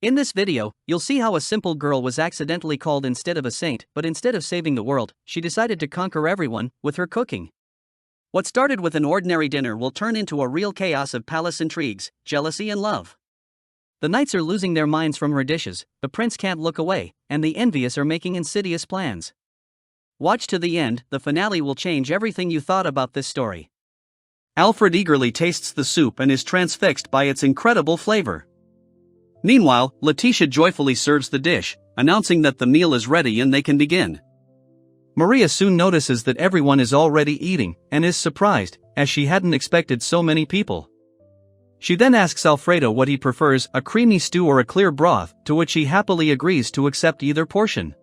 In this video, you'll see how a simple girl was accidentally called instead of a saint, but instead of saving the world, she decided to conquer everyone with her cooking. What started with an ordinary dinner will turn into a real chaos of palace intrigues, jealousy and love. The knights are losing their minds from her dishes, the prince can't look away, and the envious are making insidious plans. Watch to the end, the finale will change everything you thought about this story. Alfred eagerly tastes the soup and is transfixed by its incredible flavor. Meanwhile, Letitia joyfully serves the dish, announcing that the meal is ready and they can begin. Maria soon notices that everyone is already eating, and is surprised, as she hadn't expected so many people. She then asks Alfredo what he prefers, a creamy stew or a clear broth, to which he happily agrees to accept either portion.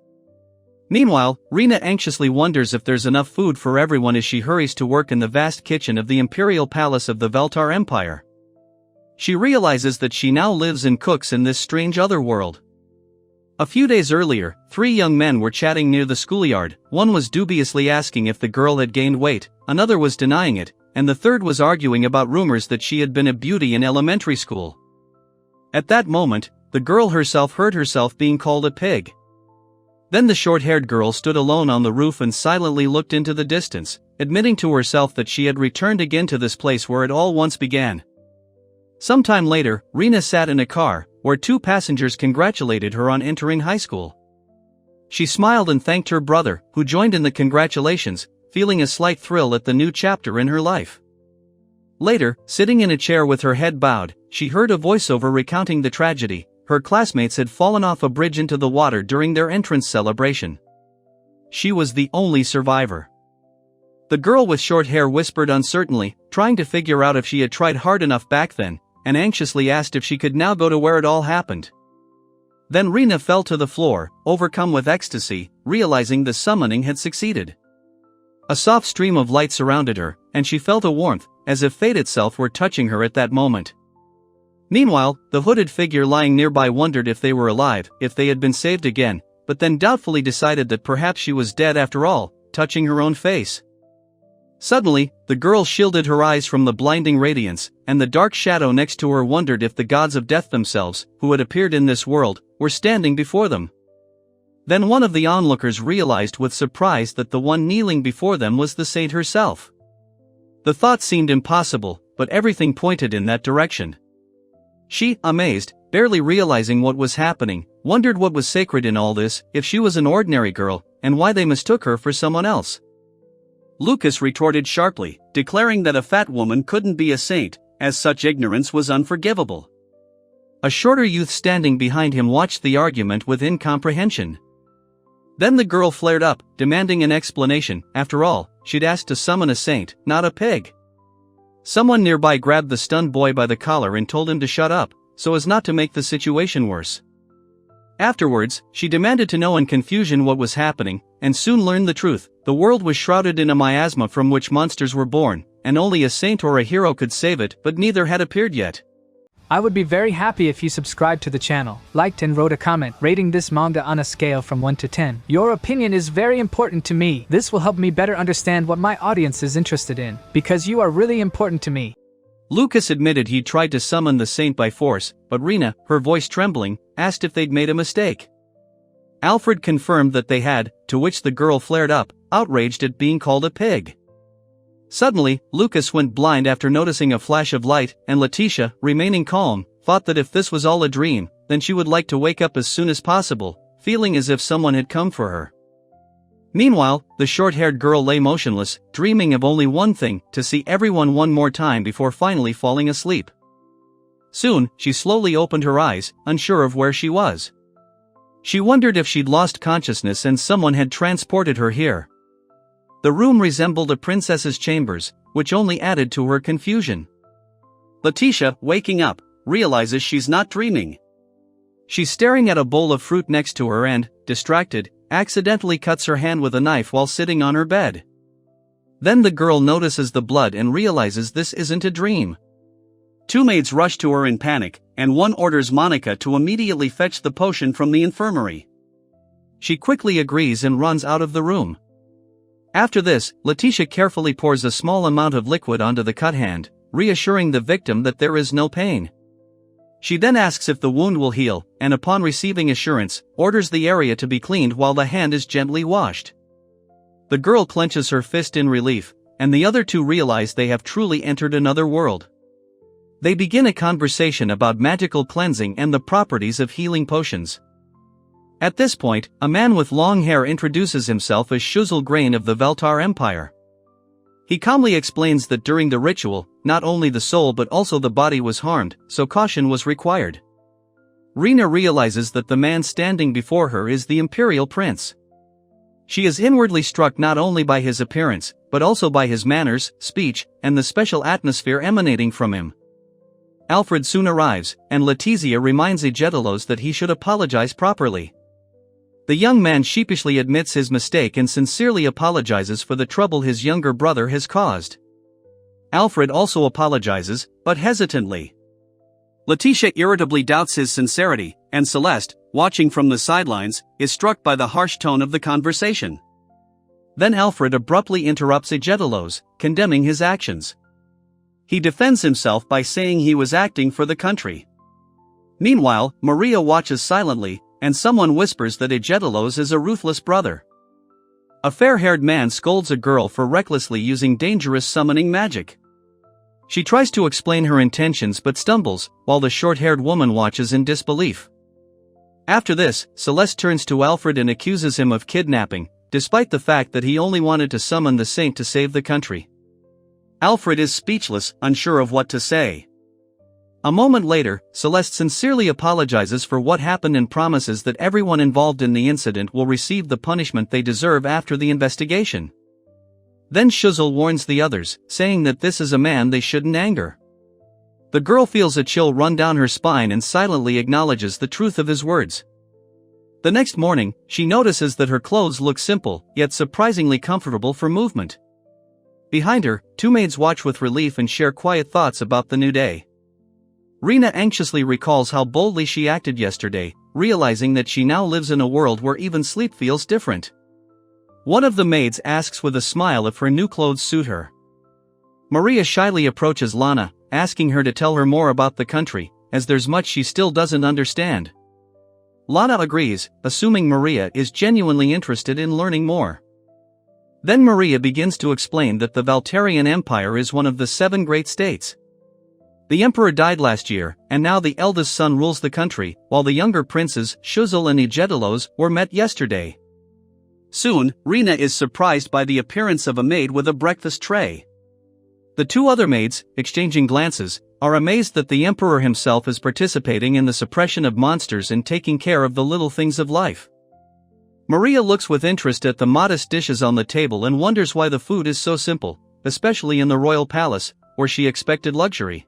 Meanwhile, Rina anxiously wonders if there's enough food for everyone as she hurries to work in the vast kitchen of the imperial palace of the Veltar Empire. She realizes that she now lives and cooks in this strange other world. A few days earlier, 3 young men were chatting near the schoolyard. One was dubiously asking if the girl had gained weight, another was denying it, and the third was arguing about rumors that she had been a beauty in elementary school. At that moment, the girl herself heard herself being called a pig. Then the short-haired girl stood alone on the roof and silently looked into the distance, admitting to herself that she had returned again to this place where it all once began. Sometime later, Rina sat in a car, where 2 passengers congratulated her on entering high school. She smiled and thanked her brother, who joined in the congratulations, feeling a slight thrill at the new chapter in her life. Later, sitting in a chair with her head bowed, she heard a voiceover recounting the tragedy. Her classmates had fallen off a bridge into the water during their entrance celebration. She was the only survivor. The girl with short hair whispered uncertainly, trying to figure out if she had tried hard enough back then, and anxiously asked if she could now go to where it all happened. Then Rina fell to the floor, overcome with ecstasy, realizing the summoning had succeeded. A soft stream of light surrounded her, and she felt a warmth, as if fate itself were touching her at that moment. Meanwhile, the hooded figure lying nearby wondered if they were alive, if they had been saved again, but then doubtfully decided that perhaps she was dead after all, touching her own face. Suddenly, the girl shielded her eyes from the blinding radiance, and the dark shadow next to her wondered if the gods of death themselves, who had appeared in this world, were standing before them. Then one of the onlookers realized with surprise that the one kneeling before them was the saint herself. The thought seemed impossible, but everything pointed in that direction. She, amazed, barely realizing what was happening, wondered what was sacred in all this, if she was an ordinary girl, and why they mistook her for someone else. Lucas retorted sharply, declaring that a fat woman couldn't be a saint, as such ignorance was unforgivable. A shorter youth standing behind him watched the argument with incomprehension. Then the girl flared up, demanding an explanation. After all, she'd asked to summon a saint, not a pig. Someone nearby grabbed the stunned boy by the collar and told him to shut up, so as not to make the situation worse. Afterwards, she demanded to know in confusion what was happening, and soon learned the truth. The world was shrouded in a miasma from which monsters were born, and only a saint or a hero could save it, but neither had appeared yet. I would be very happy if you subscribed to the channel, liked and wrote a comment, rating this manga on a scale from 1 to 10. Your opinion is very important to me. This will help me better understand what my audience is interested in, because you are really important to me. Lucas admitted he'd tried to summon the saint by force, but Rina, her voice trembling, asked if they'd made a mistake. Alfred confirmed that they had, to which the girl flared up, outraged at being called a pig. Suddenly, Lucas went blind after noticing a flash of light, and Letitia, remaining calm, thought that if this was all a dream, then she would like to wake up as soon as possible, feeling as if someone had come for her. Meanwhile, the short-haired girl lay motionless, dreaming of only one thing, to see everyone one more time before finally falling asleep. Soon, she slowly opened her eyes, unsure of where she was. She wondered if she'd lost consciousness and someone had transported her here. The room resembled a princess's chambers, which only added to her confusion. Letitia, waking up, realizes she's not dreaming. She's staring at a bowl of fruit next to her and, distracted, accidentally cuts her hand with a knife while sitting on her bed. Then the girl notices the blood and realizes this isn't a dream. 2 maids rush to her in panic, and one orders Monica to immediately fetch the potion from the infirmary. She quickly agrees and runs out of the room. After this, Letitia carefully pours a small amount of liquid onto the cut hand, reassuring the victim that there is no pain. She then asks if the wound will heal, and upon receiving assurance, orders the area to be cleaned while the hand is gently washed. The girl clenches her fist in relief, and the other two realize they have truly entered another world. They begin a conversation about magical cleansing and the properties of healing potions. At this point, a man with long hair introduces himself as Shuzul Grain of the Veltar Empire. He calmly explains that during the ritual, not only the soul but also the body was harmed, so caution was required. Rina realizes that the man standing before her is the Imperial Prince. She is inwardly struck not only by his appearance, but also by his manners, speech, and the special atmosphere emanating from him. Alfred soon arrives, and Letizia reminds Aegidilos that he should apologize properly. The young man sheepishly admits his mistake and sincerely apologizes for the trouble his younger brother has caused. Alfred also apologizes, but hesitantly. Letitia irritably doubts his sincerity, and Celeste, watching from the sidelines, is struck by the harsh tone of the conversation. Then Alfred abruptly interrupts Aegidilos, condemning his actions. He defends himself by saying he was acting for the country. Meanwhile, Maria watches silently, and someone whispers that Aegidilos is a ruthless brother. A fair-haired man scolds a girl for recklessly using dangerous summoning magic. She tries to explain her intentions but stumbles, while the short-haired woman watches in disbelief. After this, Celeste turns to Alfred and accuses him of kidnapping, despite the fact that he only wanted to summon the saint to save the country. Alfred is speechless, unsure of what to say. A moment later, Celeste sincerely apologizes for what happened and promises that everyone involved in the incident will receive the punishment they deserve after the investigation. Then Shuzul warns the others, saying that this is a man they shouldn't anger. The girl feels a chill run down her spine and silently acknowledges the truth of his words. The next morning, she notices that her clothes look simple, yet surprisingly comfortable for movement. Behind her, two maids watch with relief and share quiet thoughts about the new day. Rina anxiously recalls how boldly she acted yesterday, realizing that she now lives in a world where even sleep feels different. One of the maids asks with a smile if her new clothes suit her. Maria shyly approaches Lana, asking her to tell her more about the country, as there's much she still doesn't understand. Lana agrees, assuming Maria is genuinely interested in learning more. Then Maria begins to explain that the Valtarian Empire is one of the 7 great states. The emperor died last year, and now the eldest son rules the country, while the younger princes, Shuzul and Aegidilos, were met yesterday. Soon, Rina is surprised by the appearance of a maid with a breakfast tray. The two other maids, exchanging glances, are amazed that the emperor himself is participating in the suppression of monsters and taking care of the little things of life. Maria looks with interest at the modest dishes on the table and wonders why the food is so simple, especially in the royal palace, where she expected luxury.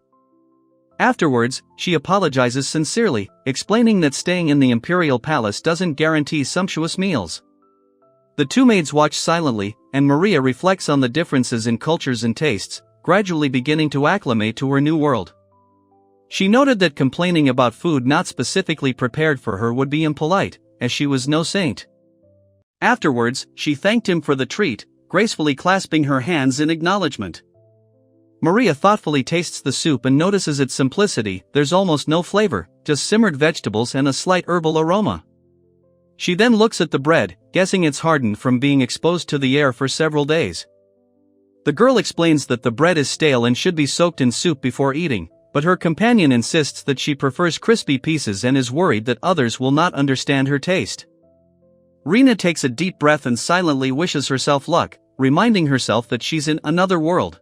Afterwards, she apologizes sincerely, explaining that staying in the imperial palace doesn't guarantee sumptuous meals. The two maids watch silently, and Maria reflects on the differences in cultures and tastes, gradually beginning to acclimate to her new world. She noted that complaining about food not specifically prepared for her would be impolite, as she was no saint. Afterwards, she thanked him for the treat, gracefully clasping her hands in acknowledgement. Maria thoughtfully tastes the soup and notices its simplicity. There's almost no flavor, just simmered vegetables and a slight herbal aroma. She then looks at the bread, guessing it's hardened from being exposed to the air for several days. The girl explains that the bread is stale and should be soaked in soup before eating, but her companion insists that she prefers crispy pieces and is worried that others will not understand her taste. Rina takes a deep breath and silently wishes herself luck, reminding herself that she's in another world.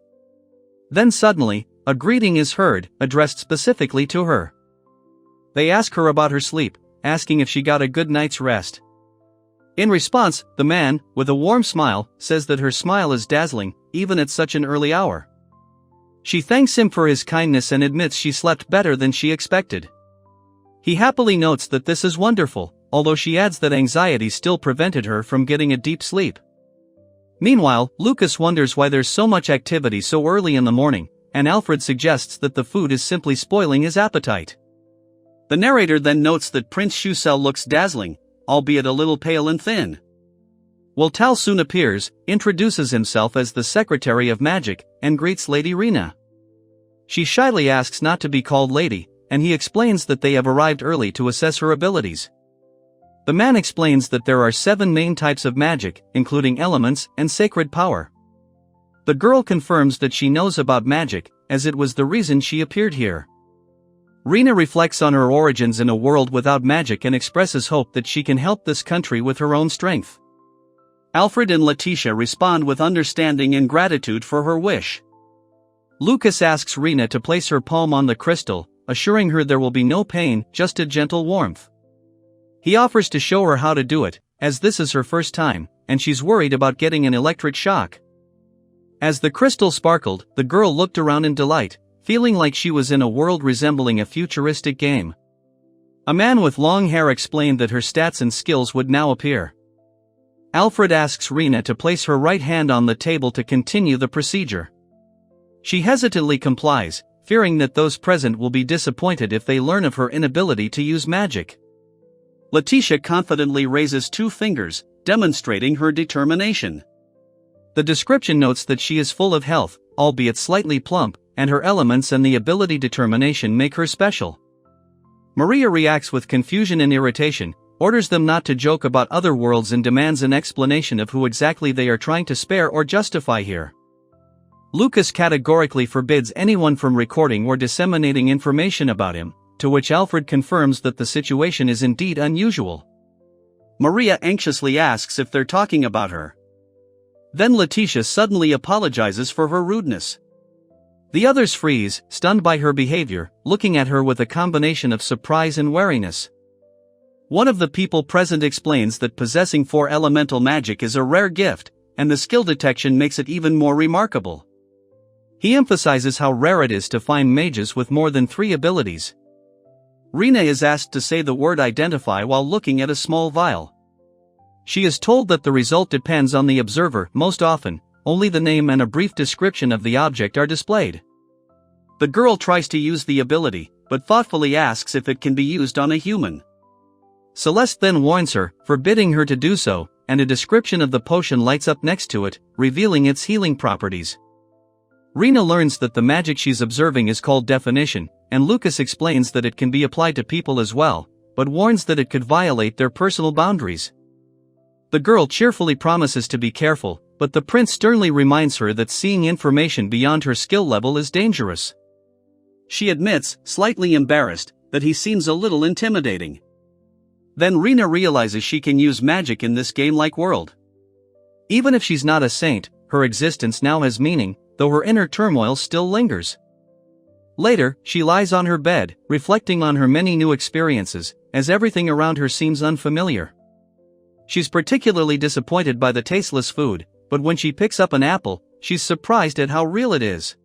Then suddenly, a greeting is heard, addressed specifically to her. They ask her about her sleep, asking if she got a good night's rest. In response, the man, with a warm smile, says that her smile is dazzling, even at such an early hour. She thanks him for his kindness and admits she slept better than she expected. He happily notes that this is wonderful, although she adds that anxiety still prevented her from getting a deep sleep. Meanwhile, Lucas wonders why there's so much activity so early in the morning, and Alfred suggests that the food is simply spoiling his appetite. The narrator then notes that Prince Shusel looks dazzling, albeit a little pale and thin. Woltal soon appears, introduces himself as the Secretary of Magic, and greets Lady Rina. She shyly asks not to be called Lady, and he explains that they have arrived early to assess her abilities. The man explains that there are 7 main types of magic, including elements and sacred power. The girl confirms that she knows about magic, as it was the reason she appeared here. Rina reflects on her origins in a world without magic and expresses hope that she can help this country with her own strength. Alfred and Letitia respond with understanding and gratitude for her wish. Lucas asks Rina to place her palm on the crystal, assuring her there will be no pain, just a gentle warmth. He offers to show her how to do it, as this is her first time, and she's worried about getting an electric shock. As the crystal sparkled, the girl looked around in delight, feeling like she was in a world resembling a futuristic game. A man with long hair explained that her stats and skills would now appear. Alfred asks Rina to place her right hand on the table to continue the procedure. She hesitantly complies, fearing that those present will be disappointed if they learn of her inability to use magic. Letitia confidently raises 2 fingers, demonstrating her determination. The description notes that she is full of health, albeit slightly plump, and her elements and the ability determination make her special. Maria reacts with confusion and irritation, orders them not to joke about other worlds and demands an explanation of who exactly they are trying to spare or justify here. Lucas categorically forbids anyone from recording or disseminating information about him, to which Alfred confirms that the situation is indeed unusual. Maria anxiously asks if they're talking about her. Then Letitia suddenly apologizes for her rudeness. The others freeze, stunned by her behavior, looking at her with a combination of surprise and wariness. One of the people present explains that possessing 4 elemental magic is a rare gift, and the skill detection makes it even more remarkable. He emphasizes how rare it is to find mages with more than 3 abilities. Rina is asked to say the word identify while looking at a small vial. She is told that the result depends on the observer. Most often, only the name and a brief description of the object are displayed. The girl tries to use the ability, but thoughtfully asks if it can be used on a human. Celeste then warns her, forbidding her to do so, and a description of the potion lights up next to it, revealing its healing properties. Rina learns that the magic she's observing is called definition, and Lucas explains that it can be applied to people as well, but warns that it could violate their personal boundaries. The girl cheerfully promises to be careful, but the prince sternly reminds her that seeing information beyond her skill level is dangerous. She admits, slightly embarrassed, that he seems a little intimidating. Then Rina realizes she can use magic in this game-like world. Even if she's not a saint, her existence now has meaning, though her inner turmoil still lingers. Later, she lies on her bed, reflecting on her many new experiences, as everything around her seems unfamiliar. She's particularly disappointed by the tasteless food, but when she picks up an apple, she's surprised at how real it is.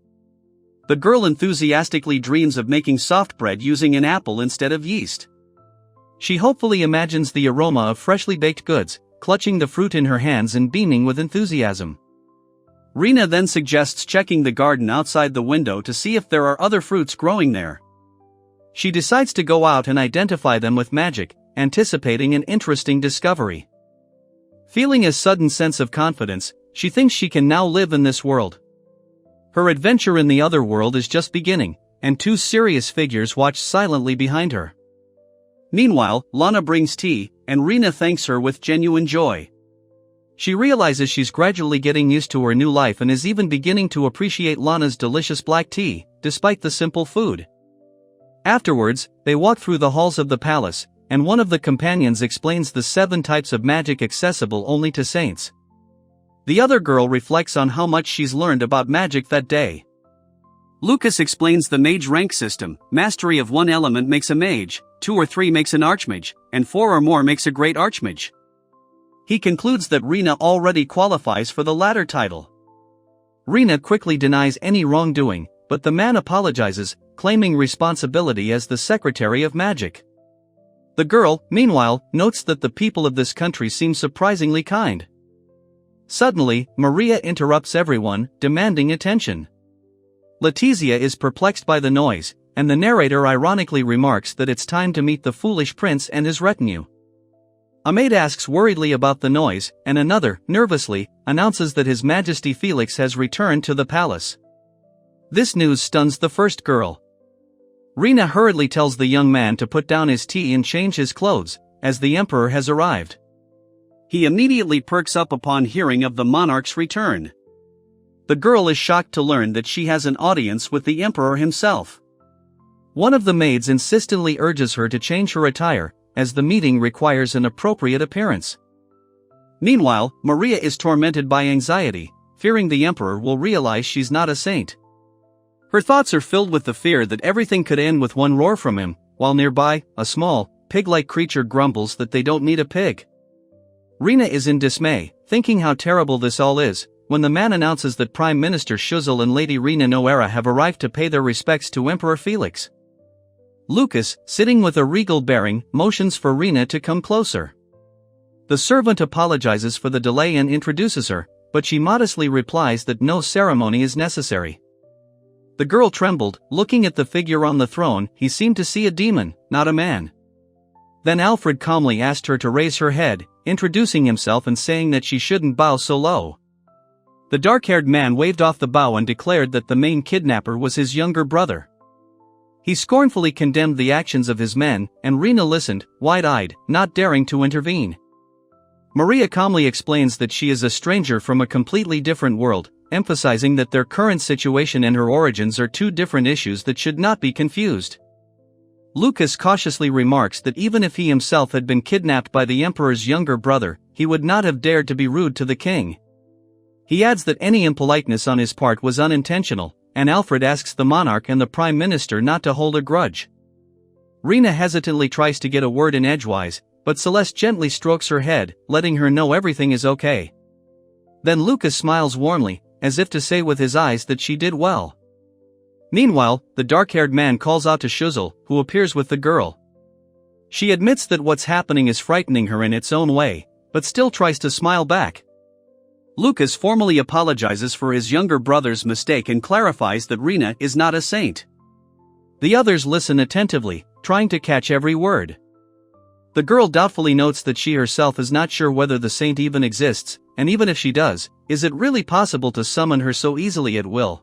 The girl enthusiastically dreams of making soft bread using an apple instead of yeast. She hopefully imagines the aroma of freshly baked goods, clutching the fruit in her hands and beaming with enthusiasm. Rina then suggests checking the garden outside the window to see if there are other fruits growing there. She decides to go out and identify them with magic, anticipating an interesting discovery. Feeling a sudden sense of confidence, she thinks she can now live in this world. Her adventure in the other world is just beginning, and 2 serious figures watch silently behind her. Meanwhile, Lana brings tea, and Rina thanks her with genuine joy. She realizes she's gradually getting used to her new life and is even beginning to appreciate Lana's delicious black tea, despite the simple food. Afterwards, they walk through the halls of the palace, and one of the companions explains the 7 types of magic accessible only to saints. The other girl reflects on how much she's learned about magic that day. Lucas explains the mage rank system. Mastery of 1 element makes a mage, 2 or 3 makes an archmage, and 4 or more makes a great archmage. He concludes that Rina already qualifies for the latter title. Rina quickly denies any wrongdoing, but the man apologizes, claiming responsibility as the Secretary of Magic. The girl, meanwhile, notes that the people of this country seem surprisingly kind. Suddenly, Maria interrupts everyone, demanding attention. Letizia is perplexed by the noise, and the narrator ironically remarks that it's time to meet the foolish prince and his retinue. A maid asks worriedly about the noise, and another, nervously, announces that His Majesty Felix has returned to the palace. This news stuns the first girl. Rina hurriedly tells the young man to put down his tea and change his clothes, as the emperor has arrived. He immediately perks up upon hearing of the monarch's return. The girl is shocked to learn that she has an audience with the emperor himself. One of the maids insistently urges her to change her attire, as the meeting requires an appropriate appearance. Meanwhile, Maria is tormented by anxiety, fearing the emperor will realize she's not a saint. Her thoughts are filled with the fear that everything could end with one roar from him, while nearby, a small, pig-like creature grumbles that they don't need a pig. Rina is in dismay, thinking how terrible this all is, when the man announces that Prime Minister Shuzel and Lady Rina Noera have arrived to pay their respects to Emperor Felix. Lucas, sitting with a regal bearing, motions for Rina to come closer. The servant apologizes for the delay and introduces her, but she modestly replies that no ceremony is necessary. The girl trembled, looking at the figure on the throne. He seemed to see a demon, not a man. Then Alfred calmly asked her to raise her head, introducing himself and saying that she shouldn't bow so low. The dark-haired man waved off the bow and declared that the main kidnapper was his younger brother. He scornfully condemned the actions of his men, and Rina listened, wide-eyed, not daring to intervene. Maria calmly explains that she is a stranger from a completely different world, emphasizing that their current situation and her origins are two different issues that should not be confused. Lucas cautiously remarks that even if he himself had been kidnapped by the emperor's younger brother, he would not have dared to be rude to the king. He adds that any impoliteness on his part was unintentional, and Alfred asks the monarch and the prime minister not to hold a grudge. Rina hesitantly tries to get a word in edgewise, but Celeste gently strokes her head, letting her know everything is okay. Then Lucas smiles warmly, as if to say with his eyes that she did well. Meanwhile, the dark-haired man calls out to Shuzel, who appears with the girl. She admits that what's happening is frightening her in its own way, but still tries to smile back. Lucas formally apologizes for his younger brother's mistake and clarifies that Rina is not a saint. The others listen attentively, trying to catch every word. The girl doubtfully notes that she herself is not sure whether the saint even exists, and even if she does, is it really possible to summon her so easily at will?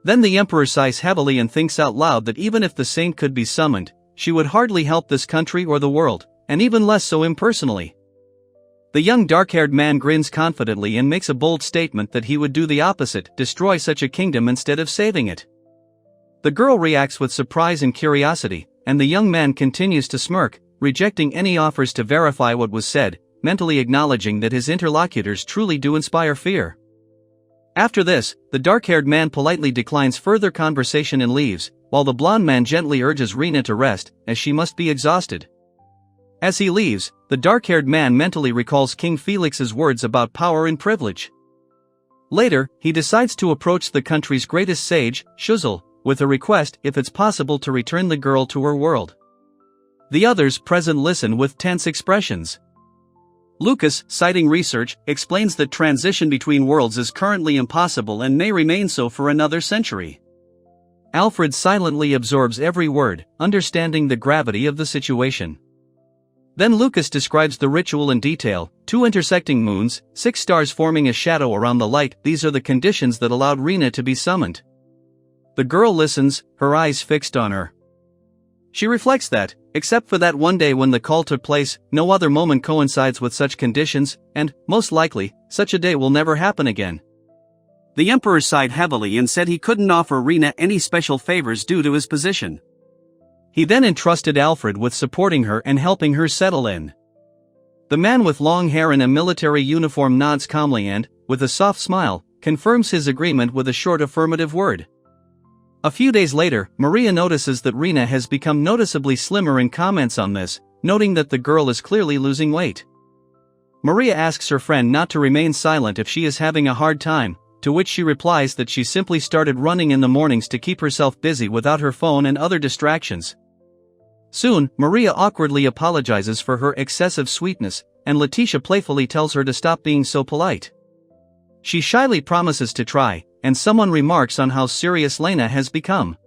Then the emperor sighs heavily and thinks out loud that even if the saint could be summoned, she would hardly help this country or the world, and even less so impersonally. The young dark-haired man grins confidently and makes a bold statement that he would do the opposite, destroy such a kingdom instead of saving it. The girl reacts with surprise and curiosity, and the young man continues to smirk, rejecting any offers to verify what was said, mentally acknowledging that his interlocutors truly do inspire fear. After this, the dark-haired man politely declines further conversation and leaves, while the blonde man gently urges Rina to rest, as she must be exhausted. As he leaves, the dark-haired man mentally recalls King Felix's words about power and privilege. Later, he decides to approach the country's greatest sage, Shuzel, with a request if it's possible to return the girl to her world. The others present listen with tense expressions. Lucas, citing research, explains that transition between worlds is currently impossible and may remain so for another century. Alfred silently absorbs every word, understanding the gravity of the situation. Then Lucas describes the ritual in detail: 2 intersecting moons, 6 stars forming a shadow around the light. These are the conditions that allowed Rina to be summoned. The girl listens, her eyes fixed on her. She reflects that, except for that one day when the call took place, no other moment coincides with such conditions, and, most likely, such a day will never happen again. The emperor sighed heavily and said he couldn't offer Rina any special favors due to his position. He then entrusted Alfred with supporting her and helping her settle in. The man with long hair and a military uniform nods calmly and, with a soft smile, confirms his agreement with a short affirmative word. A few days later, Maria notices that Rina has become noticeably slimmer and comments on this, noting that the girl is clearly losing weight. Maria asks her friend not to remain silent if she is having a hard time, to which she replies that she simply started running in the mornings to keep herself busy without her phone and other distractions. Soon, Maria awkwardly apologizes for her excessive sweetness, and Letitia playfully tells her to stop being so polite. She shyly promises to try, and someone remarks on how serious Lena has become.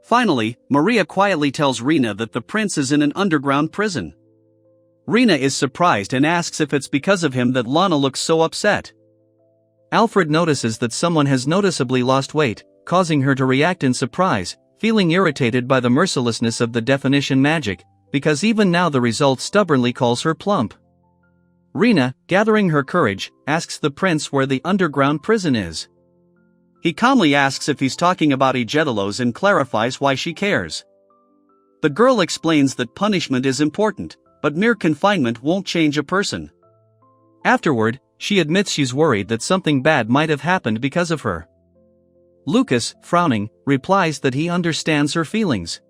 Finally, Maria quietly tells Rina that the prince is in an underground prison. Rina is surprised and asks if it's because of him that Lana looks so upset. Alfred notices that someone has noticeably lost weight, causing her to react in surprise, feeling irritated by the mercilessness of the definition magic, because even now the result stubbornly calls her plump. Rina, gathering her courage, asks the prince where the underground prison is. He calmly asks if he's talking about Igedalos and clarifies why she cares. The girl explains that punishment is important, but mere confinement won't change a person. Afterward, she admits she's worried that something bad might have happened because of her. Lucas, frowning, replies that he understands her feelings.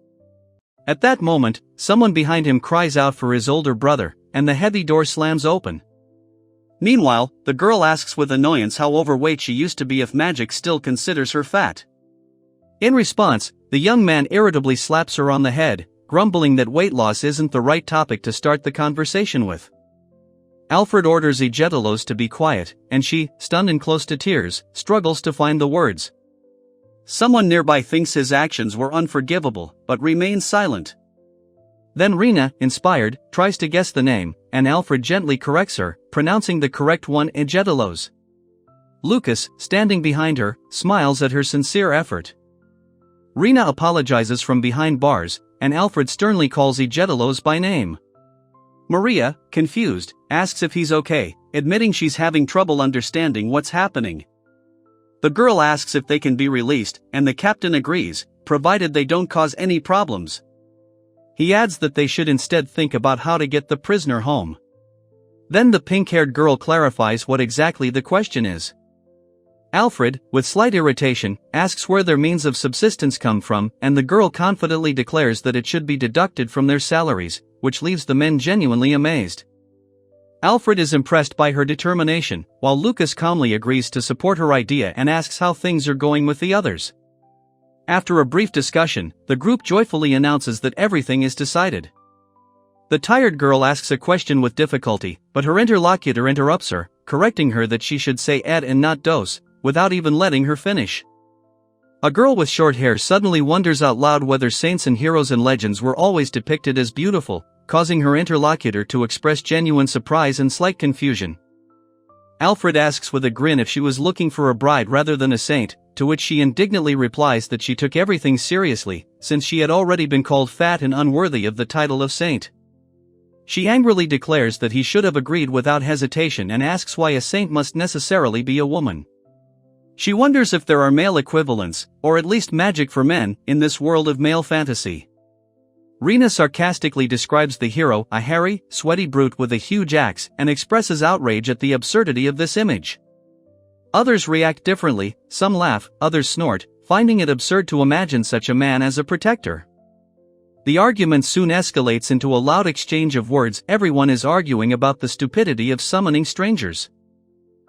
At that moment, someone behind him cries out for his older brother, and the heavy door slams open. Meanwhile, the girl asks with annoyance how overweight she used to be if magic still considers her fat. In response, the young man irritably slaps her on the head, grumbling that weight loss isn't the right topic to start the conversation with. Alfred orders Igedalos to be quiet, and she, stunned and close to tears, struggles to find the words. Someone nearby thinks his actions were unforgivable, but remains silent. Then Rina, inspired, tries to guess the name, and Alfred gently corrects her, pronouncing the correct one Igedalos. Lucas, standing behind her, smiles at her sincere effort. Rina apologizes from behind bars, and Alfred sternly calls Igedalos by name. Maria, confused, asks if he's okay, admitting she's having trouble understanding what's happening. The girl asks if they can be released, and the captain agrees, provided they don't cause any problems. He adds that they should instead think about how to get the prisoner home. Then the pink-haired girl clarifies what exactly the question is. Alfred, with slight irritation, asks where their means of subsistence come from, and the girl confidently declares that it should be deducted from their salaries, which leaves the men genuinely amazed. Alfred is impressed by her determination, while Lucas calmly agrees to support her idea and asks how things are going with the others. After a brief discussion, the group joyfully announces that everything is decided. The tired girl asks a question with difficulty, but her interlocutor interrupts her, correcting her that she should say ed and not dos, without even letting her finish. A girl with short hair suddenly wonders out loud whether saints and heroes in legends were always depicted as beautiful, causing her interlocutor to express genuine surprise and slight confusion. Alfred asks with a grin if she was looking for a bride rather than a saint, to which she indignantly replies that she took everything seriously, since she had already been called fat and unworthy of the title of saint. She angrily declares that he should have agreed without hesitation and asks why a saint must necessarily be a woman. She wonders if there are male equivalents, or at least magic for men, in this world of male fantasy. Rina sarcastically describes the hero, a hairy, sweaty brute with a huge axe, and expresses outrage at the absurdity of this image. Others react differently, some laugh, others snort, finding it absurd to imagine such a man as a protector. The argument soon escalates into a loud exchange of words. Everyone is arguing about the stupidity of summoning strangers.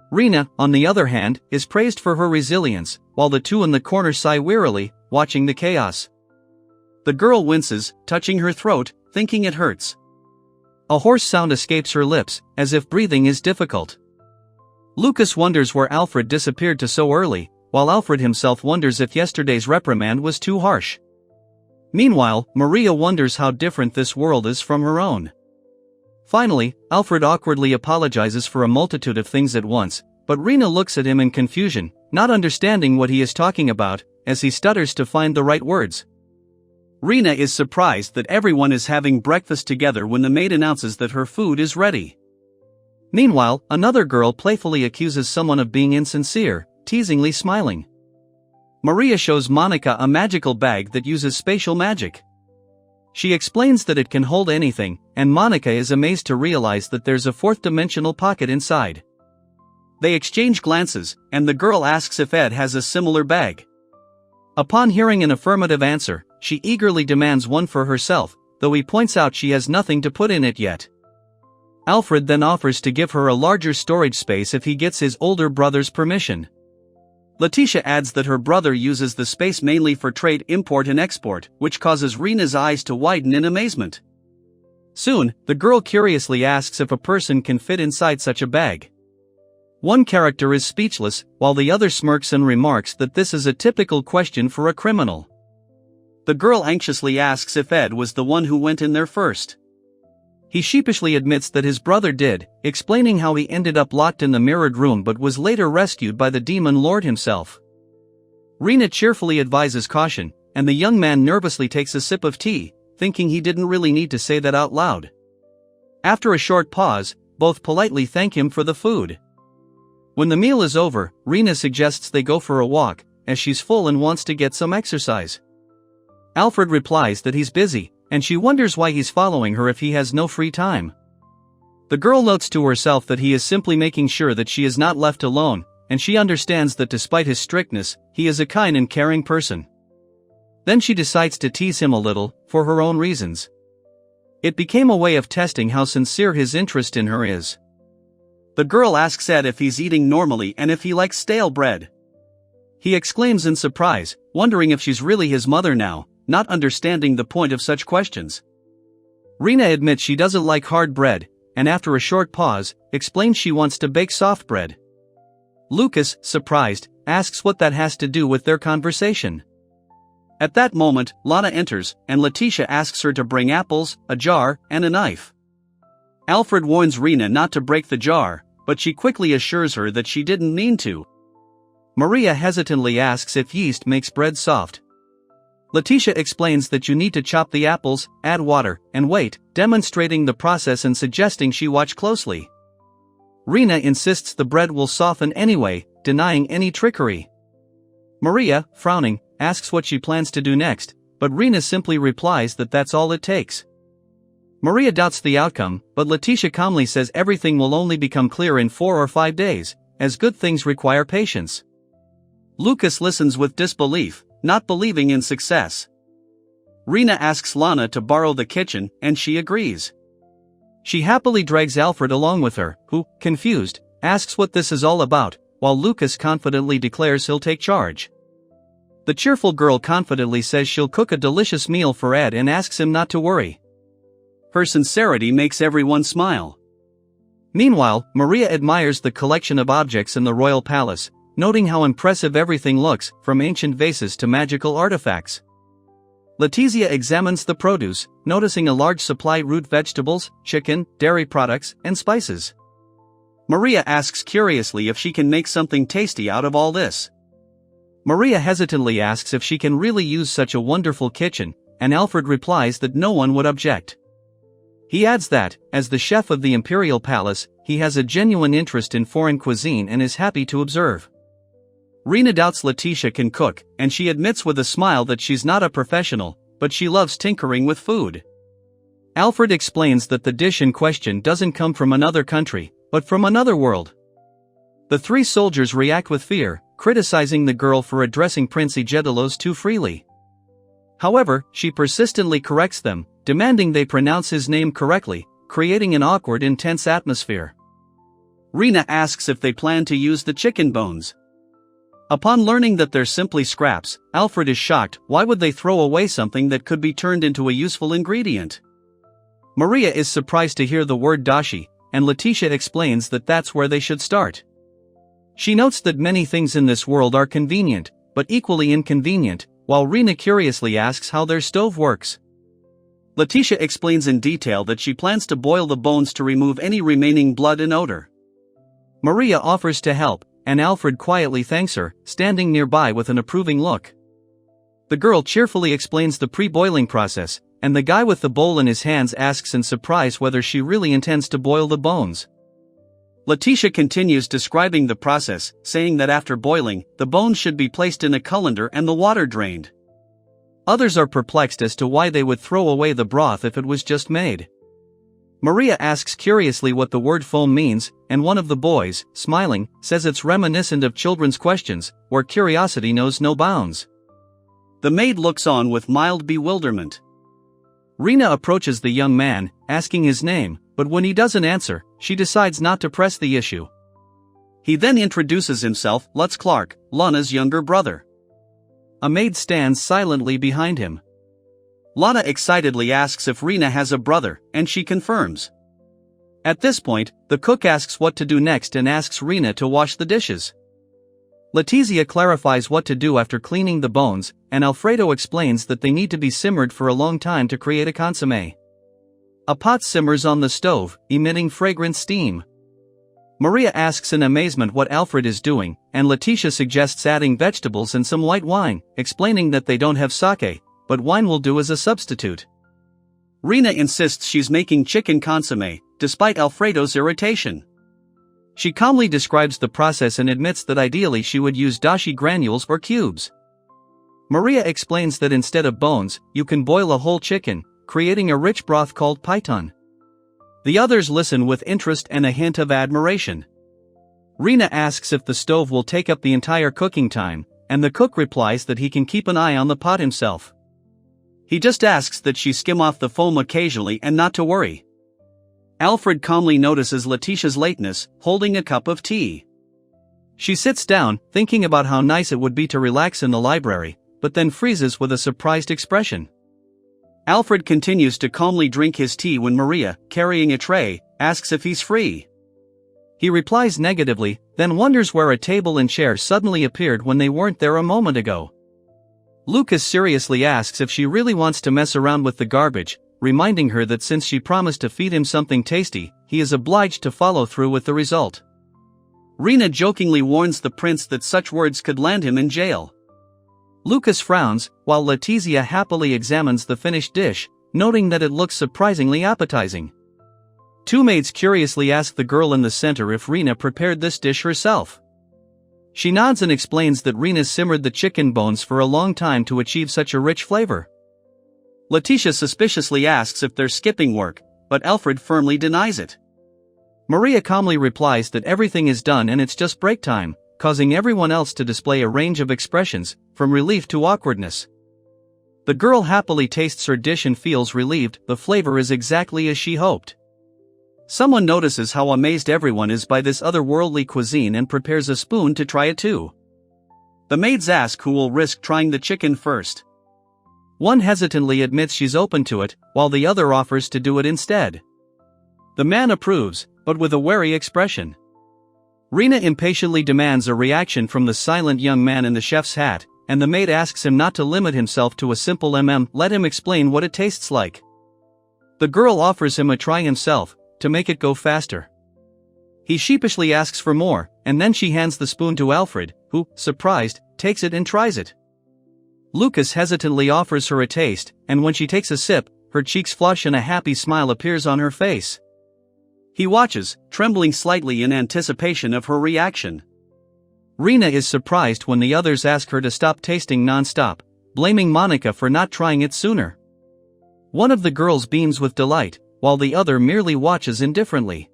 Rina, on the other hand, is praised for her resilience, while the two in the corner sigh wearily, watching the chaos. The girl winces, touching her throat, thinking it hurts. A hoarse sound escapes her lips, as if breathing is difficult. Lucas wonders where Alfred disappeared to so early, while Alfred himself wonders if yesterday's reprimand was too harsh. Meanwhile, Maria wonders how different this world is from her own. Finally, Alfred awkwardly apologizes for a multitude of things at once, but Rina looks at him in confusion, not understanding what he is talking about, as he stutters to find the right words. Rina is surprised that everyone is having breakfast together when the maid announces that her food is ready. Meanwhile, another girl playfully accuses someone of being insincere, teasingly smiling. Maria shows Monica a magical bag that uses spatial magic. She explains that it can hold anything, and Monica is amazed to realize that there's a fourth-dimensional pocket inside. They exchange glances, and the girl asks if Ed has a similar bag. Upon hearing an affirmative answer, she eagerly demands one for herself, though he points out she has nothing to put in it yet. Alfred then offers to give her a larger storage space if he gets his older brother's permission. Letitia adds that her brother uses the space mainly for trade import and export, which causes Rina's eyes to widen in amazement. Soon, the girl curiously asks if a person can fit inside such a bag. One character is speechless, while the other smirks and remarks that this is a typical question for a criminal. The girl anxiously asks if Ed was the one who went in there first. He sheepishly admits that his brother did, explaining how he ended up locked in the mirrored room but was later rescued by the demon lord himself. Rina cheerfully advises caution, and the young man nervously takes a sip of tea, thinking he didn't really need to say that out loud. After a short pause, both politely thank him for the food. When the meal is over, Rina suggests they go for a walk, as she's full and wants to get some exercise. Alfred replies that he's busy, and she wonders why he's following her if he has no free time. The girl notes to herself that he is simply making sure that she is not left alone, and she understands that despite his strictness, he is a kind and caring person. Then she decides to tease him a little, for her own reasons. It became a way of testing how sincere his interest in her is. The girl asks Ed if he's eating normally and if he likes stale bread. He exclaims in surprise, wondering if she's really his mother now, not understanding the point of such questions. Rina admits she doesn't like hard bread, and after a short pause, explains she wants to bake soft bread. Lucas, surprised, asks what that has to do with their conversation. At that moment, Lana enters, and Letitia asks her to bring apples, a jar, and a knife. Alfred warns Rina not to break the jar, but she quickly assures her that she didn't mean to. Maria hesitantly asks if yeast makes bread soft. Letitia explains that you need to chop the apples, add water, and wait, demonstrating the process and suggesting she watch closely. Rina insists the bread will soften anyway, denying any trickery. Maria, frowning, asks what she plans to do next, but Rina simply replies that that's all it takes. Maria doubts the outcome, but Letitia calmly says everything will only become clear in 4 or 5 days, as good things require patience. Lucas listens with disbelief, not believing in success. Rina asks Lana to borrow the kitchen, and she agrees. She happily drags Alfred along with her, who, confused, asks what this is all about, while Lucas confidently declares he'll take charge. The cheerful girl confidently says she'll cook a delicious meal for Ed and asks him not to worry. Her sincerity makes everyone smile. Meanwhile, Maria admires the collection of objects in the royal palace, noting how impressive everything looks, from ancient vases to magical artifacts. Letizia examines the produce, noticing a large supply root vegetables, chicken, dairy products, and spices. Maria asks curiously if she can make something tasty out of all this. Maria hesitantly asks if she can really use such a wonderful kitchen, and Alfred replies that no one would object. He adds that, as the chef of the imperial palace, he has a genuine interest in foreign cuisine and is happy to observe. Rina doubts Letitia can cook, and she admits with a smile that she's not a professional, but she loves tinkering with food. Alfred explains that the dish in question doesn't come from another country, but from another world. The 3 soldiers react with fear, criticizing the girl for addressing Prince Egedelos too freely. However, she persistently corrects them, demanding they pronounce his name correctly, creating an awkward, intense atmosphere. Rina asks if they plan to use the chicken bones. Upon learning that they're simply scraps, Alfred is shocked. Why would they throw away something that could be turned into a useful ingredient? Maria is surprised to hear the word dashi, and Letitia explains that that's where they should start. She notes that many things in this world are convenient, but equally inconvenient, while Rina curiously asks how their stove works. Letitia explains in detail that she plans to boil the bones to remove any remaining blood and odor. Maria offers to help, and Alfred quietly thanks her, standing nearby with an approving look. The girl cheerfully explains the pre-boiling process, and the guy with the bowl in his hands asks in surprise whether she really intends to boil the bones. Letitia continues describing the process, saying that after boiling, the bones should be placed in a colander and the water drained. Others are perplexed as to why they would throw away the broth if it was just made. Maria asks curiously what the word foam means, and one of the boys, smiling, says it's reminiscent of children's questions, where curiosity knows no bounds. The maid looks on with mild bewilderment. Rina approaches the young man, asking his name, but when he doesn't answer, she decides not to press the issue. He then introduces himself, Lutz Clark, Lana's younger brother. A maid stands silently behind him. Lana excitedly asks if Rina has a brother, and she confirms. At this point, the cook asks what to do next and asks Rina to wash the dishes. Letizia clarifies what to do after cleaning the bones, and Alfredo explains that they need to be simmered for a long time to create a consommé. A pot simmers on the stove, emitting fragrant steam. Maria asks in amazement what Alfred is doing, and Letitia suggests adding vegetables and some white wine, explaining that they don't have sake, but wine will do as a substitute. Rina insists she's making chicken consommé, despite Alfredo's irritation. She calmly describes the process and admits that ideally she would use dashi granules or cubes. Maria explains that instead of bones, you can boil a whole chicken, creating a rich broth called paiton. The others listen with interest and a hint of admiration. Rina asks if the stove will take up the entire cooking time, and the cook replies that he can keep an eye on the pot himself. He just asks that she skim off the foam occasionally and not to worry. Alfred calmly notices Letitia's lateness, holding a cup of tea. She sits down, thinking about how nice it would be to relax in the library, but then freezes with a surprised expression. Alfred continues to calmly drink his tea when Maria, carrying a tray, asks if he's free. He replies negatively, then wonders where a table and chair suddenly appeared when they weren't there a moment ago. Lucas seriously asks if she really wants to mess around with the garbage, reminding her that since she promised to feed him something tasty, he is obliged to follow through with the result. Rina jokingly warns the prince that such words could land him in jail. Lucas frowns, while Letizia happily examines the finished dish, noting that it looks surprisingly appetizing. Two maids curiously ask the girl in the center if Rina prepared this dish herself. She nods and explains that Rina simmered the chicken bones for a long time to achieve such a rich flavor. Letitia suspiciously asks if they're skipping work, but Alfred firmly denies it. Maria calmly replies that everything is done and it's just break time, causing everyone else to display a range of expressions, from relief to awkwardness. The girl happily tastes her dish and feels relieved. The flavor is exactly as she hoped. Someone notices how amazed everyone is by this otherworldly cuisine and prepares a spoon to try it too. The maids ask who will risk trying the chicken first. One hesitantly admits she's open to it, while the other offers to do it instead. The man approves, but with a wary expression. Rina impatiently demands a reaction from the silent young man in the chef's hat, and the maid asks him not to limit himself to a simple let him explain what it tastes like. The girl offers him a try himself, to make it go faster. He sheepishly asks for more, and then she hands the spoon to Alfred, who, surprised, takes it and tries it. Lucas hesitantly offers her a taste, and when she takes a sip, her cheeks flush and a happy smile appears on her face. He watches, trembling slightly in anticipation of her reaction. Rina is surprised when the others ask her to stop tasting non-stop, blaming Monica for not trying it sooner. One of the girls beams with delight, while the other merely watches indifferently.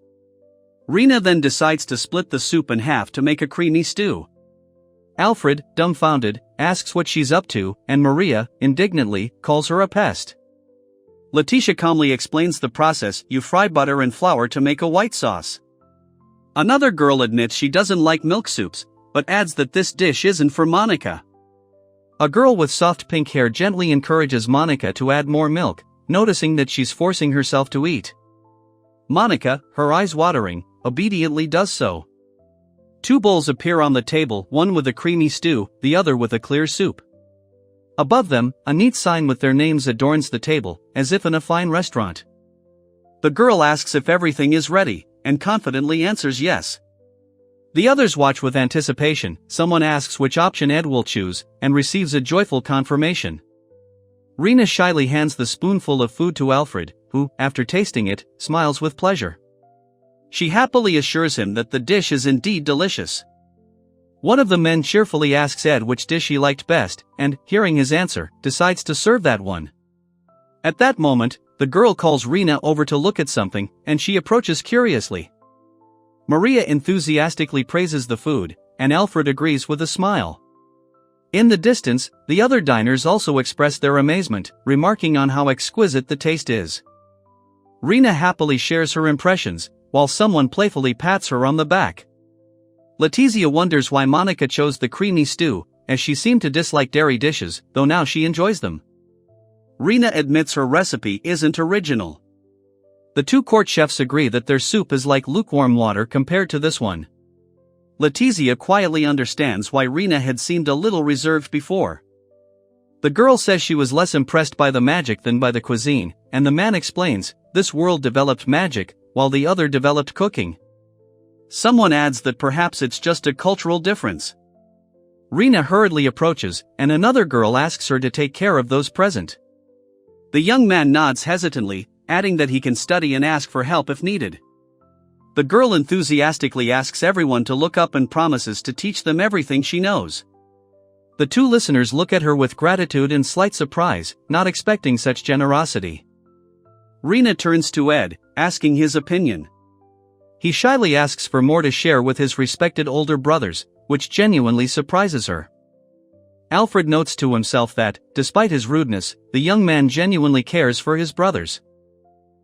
Rina then decides to split the soup in half to make a creamy stew. Alfred, dumbfounded, asks what she's up to, and Maria, indignantly, calls her a pest. Letitia calmly explains the process: you fry butter and flour to make a white sauce. Another girl admits she doesn't like milk soups, but adds that this dish isn't for Monica. A girl with soft pink hair gently encourages Monica to add more milk, noticing that she's forcing herself to eat. Monica, her eyes watering, obediently does so. Two bowls appear on the table, one with a creamy stew, the other with a clear soup. Above them, a neat sign with their names adorns the table, as if in a fine restaurant. The girl asks if everything is ready, and confidently answers yes. The others watch with anticipation. Someone asks which option Ed will choose, and receives a joyful confirmation. Rina shyly hands the spoonful of food to Alfred, who, after tasting it, smiles with pleasure. She happily assures him that the dish is indeed delicious. One of the men cheerfully asks Ed which dish he liked best, and, hearing his answer, decides to serve that one. At that moment, the girl calls Rina over to look at something, and she approaches curiously. Maria enthusiastically praises the food, and Alfred agrees with a smile. In the distance, the other diners also express their amazement, remarking on how exquisite the taste is. Rina happily shares her impressions, while someone playfully pats her on the back. Letizia wonders why Monica chose the creamy stew, as she seemed to dislike dairy dishes, though now she enjoys them. Rina admits her recipe isn't original. The two court chefs agree that their soup is like lukewarm water compared to this one. Letizia quietly understands why Rina had seemed a little reserved before. The girl says she was less impressed by the magic than by the cuisine, and the man explains, this world developed magic, while the other developed cooking. Someone adds that perhaps it's just a cultural difference. Rina hurriedly approaches, and another girl asks her to take care of those present. The young man nods hesitantly, adding that he can study and ask for help if needed. The girl enthusiastically asks everyone to look up and promises to teach them everything she knows. The two listeners look at her with gratitude and slight surprise, not expecting such generosity. Rina turns to Ed, asking his opinion. He shyly asks for more to share with his respected older brothers, which genuinely surprises her. Alfred notes to himself that, despite his rudeness, the young man genuinely cares for his brothers.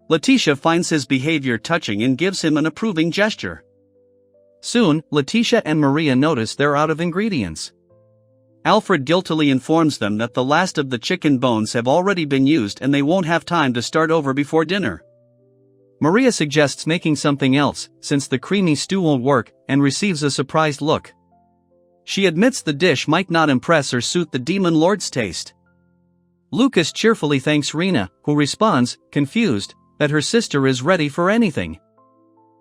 Letitia finds his behavior touching and gives him an approving gesture. Soon, Letitia and Maria notice they're out of ingredients. Alfred guiltily informs them that the last of the chicken bones have already been used and they won't have time to start over before dinner. Maria suggests making something else, since the creamy stew won't work, and receives a surprised look. She admits the dish might not impress or suit the demon lord's taste. Lucas cheerfully thanks Rina, who responds, confused, that her sister is ready for anything.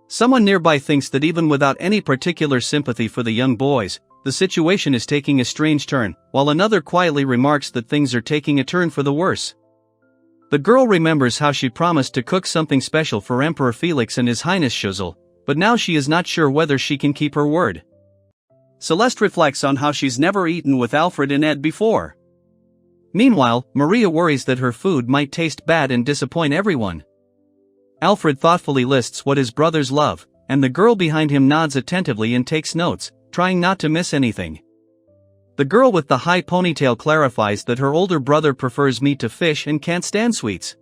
Someone nearby thinks that even without any particular sympathy for the young boys, the situation is taking a strange turn, while another quietly remarks that things are taking a turn for the worse. The girl remembers how she promised to cook something special for Emperor Felix and His Highness Schuzel, but now she is not sure whether she can keep her word. Celeste reflects on how she's never eaten with Alfred and Ed before. Meanwhile, Maria worries that her food might taste bad and disappoint everyone. Alfred thoughtfully lists what his brothers love, and the girl behind him nods attentively and takes notes, trying not to miss anything. The girl with the high ponytail clarifies that her older brother prefers meat to fish and can't stand sweets.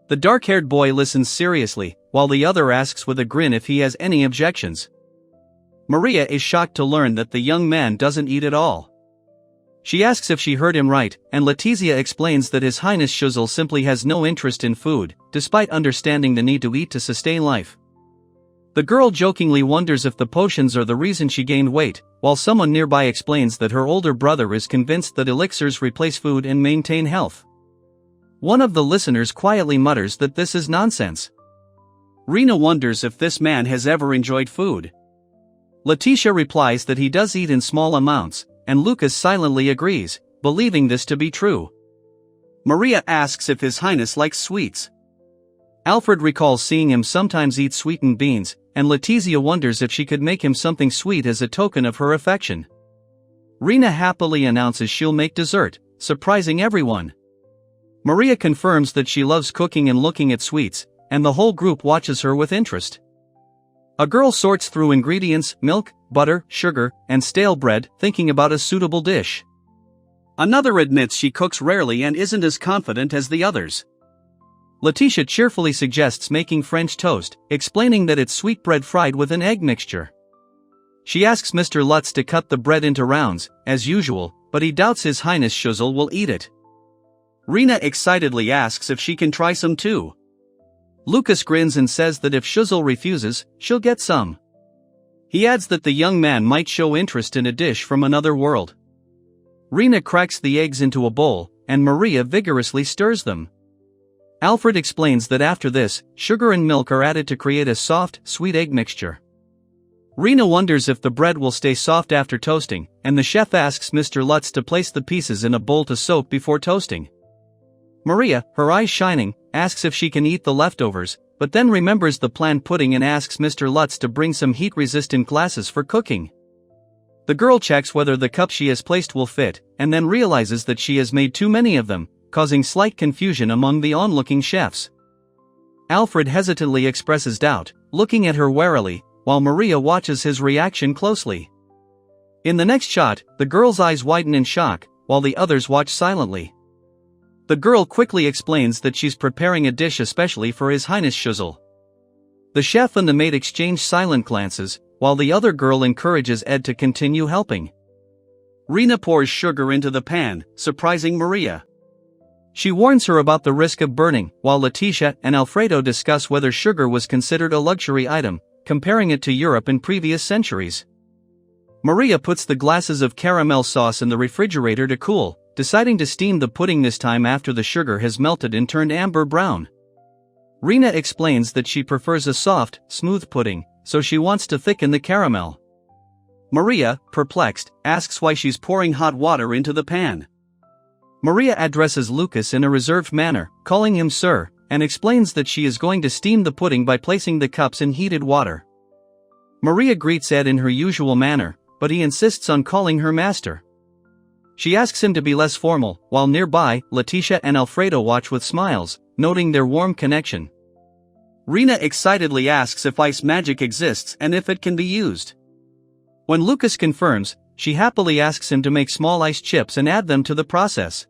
The dark-haired boy listens seriously, while the other asks with a grin if he has any objections. Maria is shocked to learn that the young man doesn't eat at all. She asks if she heard him right, and Letizia explains that His Highness Schuzel simply has no interest in food, despite understanding the need to eat to sustain life. The girl jokingly wonders if the potions are the reason she gained weight, while someone nearby explains that her older brother is convinced that elixirs replace food and maintain health. One of the listeners quietly mutters that this is nonsense. Rina wonders if this man has ever enjoyed food. Letitia replies that he does eat in small amounts, and Lucas silently agrees, believing this to be true. Maria asks if His Highness likes sweets. Alfred recalls seeing him sometimes eat sweetened beans, and Letizia wonders if she could make him something sweet as a token of her affection. Rina happily announces she'll make dessert, surprising everyone. Maria confirms that she loves cooking and looking at sweets, and the whole group watches her with interest. A girl sorts through ingredients, milk, butter, sugar, and stale bread, thinking about a suitable dish. Another admits she cooks rarely and isn't as confident as the others. Letitia cheerfully suggests making French toast, explaining that it's sweet bread fried with an egg mixture. She asks Mr. Lutz to cut the bread into rounds, as usual, but he doubts His Highness Schuzel will eat it. Rina excitedly asks if she can try some too. Lucas grins and says that if Schuzel refuses, she'll get some. He adds that the young man might show interest in a dish from another world. Rina cracks the eggs into a bowl, and Maria vigorously stirs them. Alfred explains that after this, sugar and milk are added to create a soft, sweet egg mixture. Rina wonders if the bread will stay soft after toasting, and the chef asks Mr. Lutz to place the pieces in a bowl to soak before toasting. Maria, her eyes shining, asks if she can eat the leftovers, but then remembers the planned pudding and asks Mr. Lutz to bring some heat-resistant glasses for cooking. The girl checks whether the cup she has placed will fit, and then realizes that she has made too many of them, causing slight confusion among the onlooking chefs. Alfred hesitantly expresses doubt, looking at her warily, while Maria watches his reaction closely. In the next shot, the girl's eyes widen in shock, while the others watch silently. The girl quickly explains that she's preparing a dish especially for His Highness Schuzel. The chef and the maid exchange silent glances, while the other girl encourages Ed to continue helping. Rina pours sugar into the pan, surprising Maria. She warns her about the risk of burning, while Letitia and Alfredo discuss whether sugar was considered a luxury item, comparing it to Europe in previous centuries. Maria puts the glasses of caramel sauce in the refrigerator to cool, deciding to steam the pudding this time after the sugar has melted and turned amber brown. Rina explains that she prefers a soft, smooth pudding, so she wants to thicken the caramel. Maria, perplexed, asks why she's pouring hot water into the pan. Maria addresses Lucas in a reserved manner, calling him sir, and explains that she is going to steam the pudding by placing the cups in heated water. Maria greets Ed in her usual manner, but he insists on calling her master. She asks him to be less formal, while nearby, Letitia and Alfredo watch with smiles, noting their warm connection. Rina excitedly asks if ice magic exists and if it can be used. When Lucas confirms, she happily asks him to make small ice chips and add them to the process.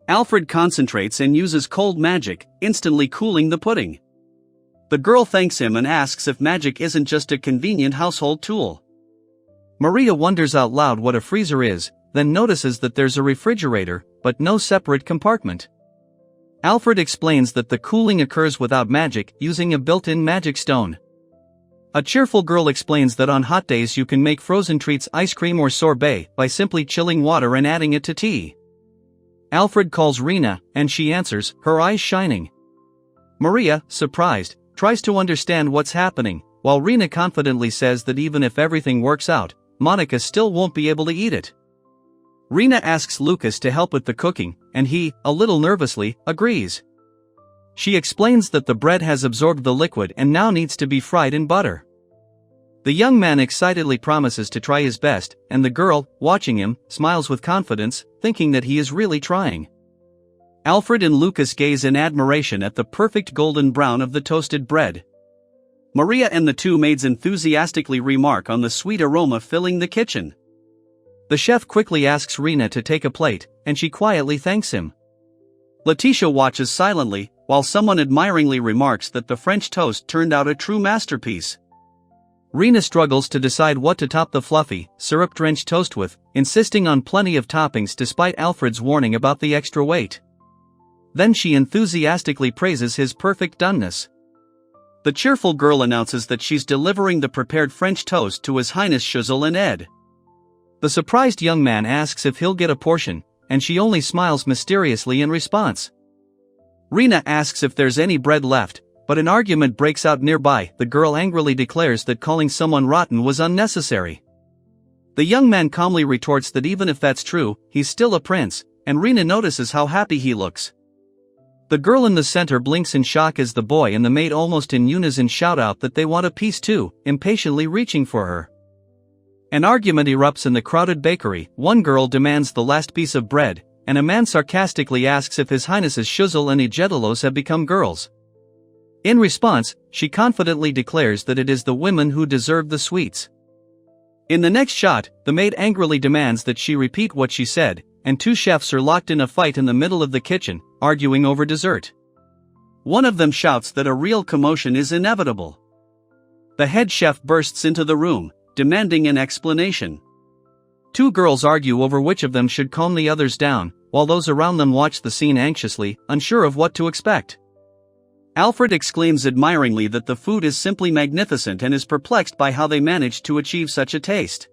Alfred concentrates and uses cold magic, instantly cooling the pudding. The girl thanks him and asks if magic isn't just a convenient household tool. Maria wonders out loud what a freezer is, then notices that there's a refrigerator, but no separate compartment. Alfred explains that the cooling occurs without magic, using a built-in magic stone. A cheerful girl explains that on hot days you can make frozen treats, ice cream or sorbet, by simply chilling water and adding it to tea. Alfred calls Rina, and she answers, her eyes shining. Maria, surprised, tries to understand what's happening, while Rina confidently says that even if everything works out, Monica still won't be able to eat it. Rina asks Lucas to help with the cooking, and he, a little nervously, agrees. She explains that the bread has absorbed the liquid and now needs to be fried in butter. The young man excitedly promises to try his best, and the girl, watching him, smiles with confidence, thinking that he is really trying. Alfred and Lucas gaze in admiration at the perfect golden brown of the toasted bread. Maria and the two maids enthusiastically remark on the sweet aroma filling the kitchen. The chef quickly asks Rina to take a plate, and she quietly thanks him. Letitia watches silently, while someone admiringly remarks that the French toast turned out a true masterpiece. Rina struggles to decide what to top the fluffy, syrup-drenched toast with, insisting on plenty of toppings despite Alfred's warning about the extra weight. Then she enthusiastically praises his perfect doneness. The cheerful girl announces that she's delivering the prepared French toast to His Highness Shuzel and Ed. The surprised young man asks if he'll get a portion, and she only smiles mysteriously in response. Rina asks if there's any bread left, but an argument breaks out nearby. The girl angrily declares that calling someone rotten was unnecessary. The young man calmly retorts that even if that's true, he's still a prince, and Rina notices how happy he looks. The girl in the center blinks in shock as the boy and the maid almost in unison shout out that they want a piece too, impatiently reaching for her. An argument erupts in the crowded bakery. One girl demands the last piece of bread, and a man sarcastically asks if His Highnesses Shuzel and Egedelos have become girls. In response, she confidently declares that it is the women who deserve the sweets. In the next shot, the maid angrily demands that she repeat what she said, and two chefs are locked in a fight in the middle of the kitchen, arguing over dessert. One of them shouts that a real commotion is inevitable. The head chef bursts into the room, demanding an explanation. Two girls argue over which of them should calm the others down, while those around them watch the scene anxiously, unsure of what to expect. Alfred exclaims admiringly that the food is simply magnificent and is perplexed by how they managed to achieve such a taste.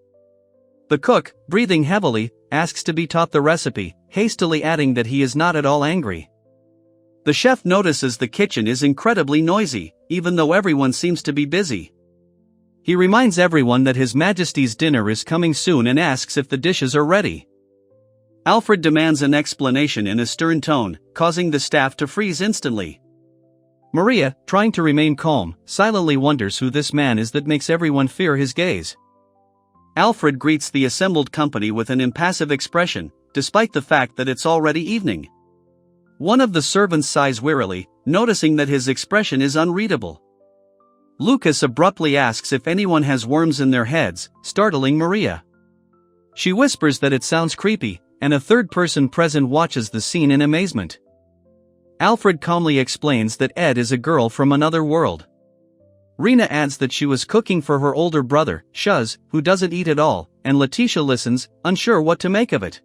The cook, breathing heavily, asks to be taught the recipe, hastily adding that he is not at all angry. The chef notices the kitchen is incredibly noisy, even though everyone seems to be busy. He reminds everyone that His Majesty's dinner is coming soon and asks if the dishes are ready. Alfred demands an explanation in a stern tone, causing the staff to freeze instantly. Maria, trying to remain calm, silently wonders who this man is that makes everyone fear his gaze. Alfred greets the assembled company with an impassive expression, despite the fact that it's already evening. One of the servants sighs wearily, noticing that his expression is unreadable. Lucas abruptly asks if anyone has worms in their heads, startling Maria. She whispers that it sounds creepy, and a third person present watches the scene in amazement. Alfred calmly explains that Ed is a girl from another world. Rina adds that she was cooking for her older brother, Shuz, who doesn't eat at all, and Letitia listens, unsure what to make of it.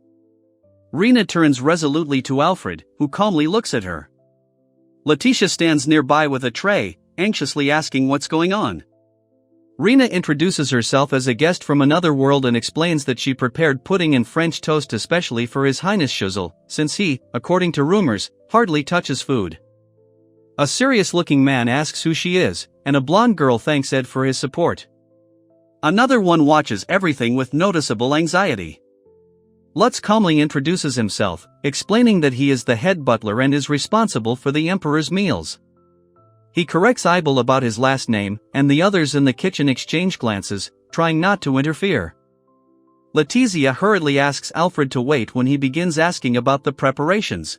Rina turns resolutely to Alfred, who calmly looks at her. Letitia stands nearby with a tray, anxiously asking what's going on. Rina introduces herself as a guest from another world and explains that she prepared pudding and French toast especially for His Highness Shuzel, since he, according to rumors, hardly touches food. A serious-looking man asks who she is, and a blonde girl thanks Ed for his support. Another one watches everything with noticeable anxiety. Lutz calmly introduces himself, explaining that he is the head butler and is responsible for the Emperor's meals. He corrects Eibel about his last name, and the others in the kitchen exchange glances, trying not to interfere. Letizia hurriedly asks Alfred to wait when he begins asking about the preparations.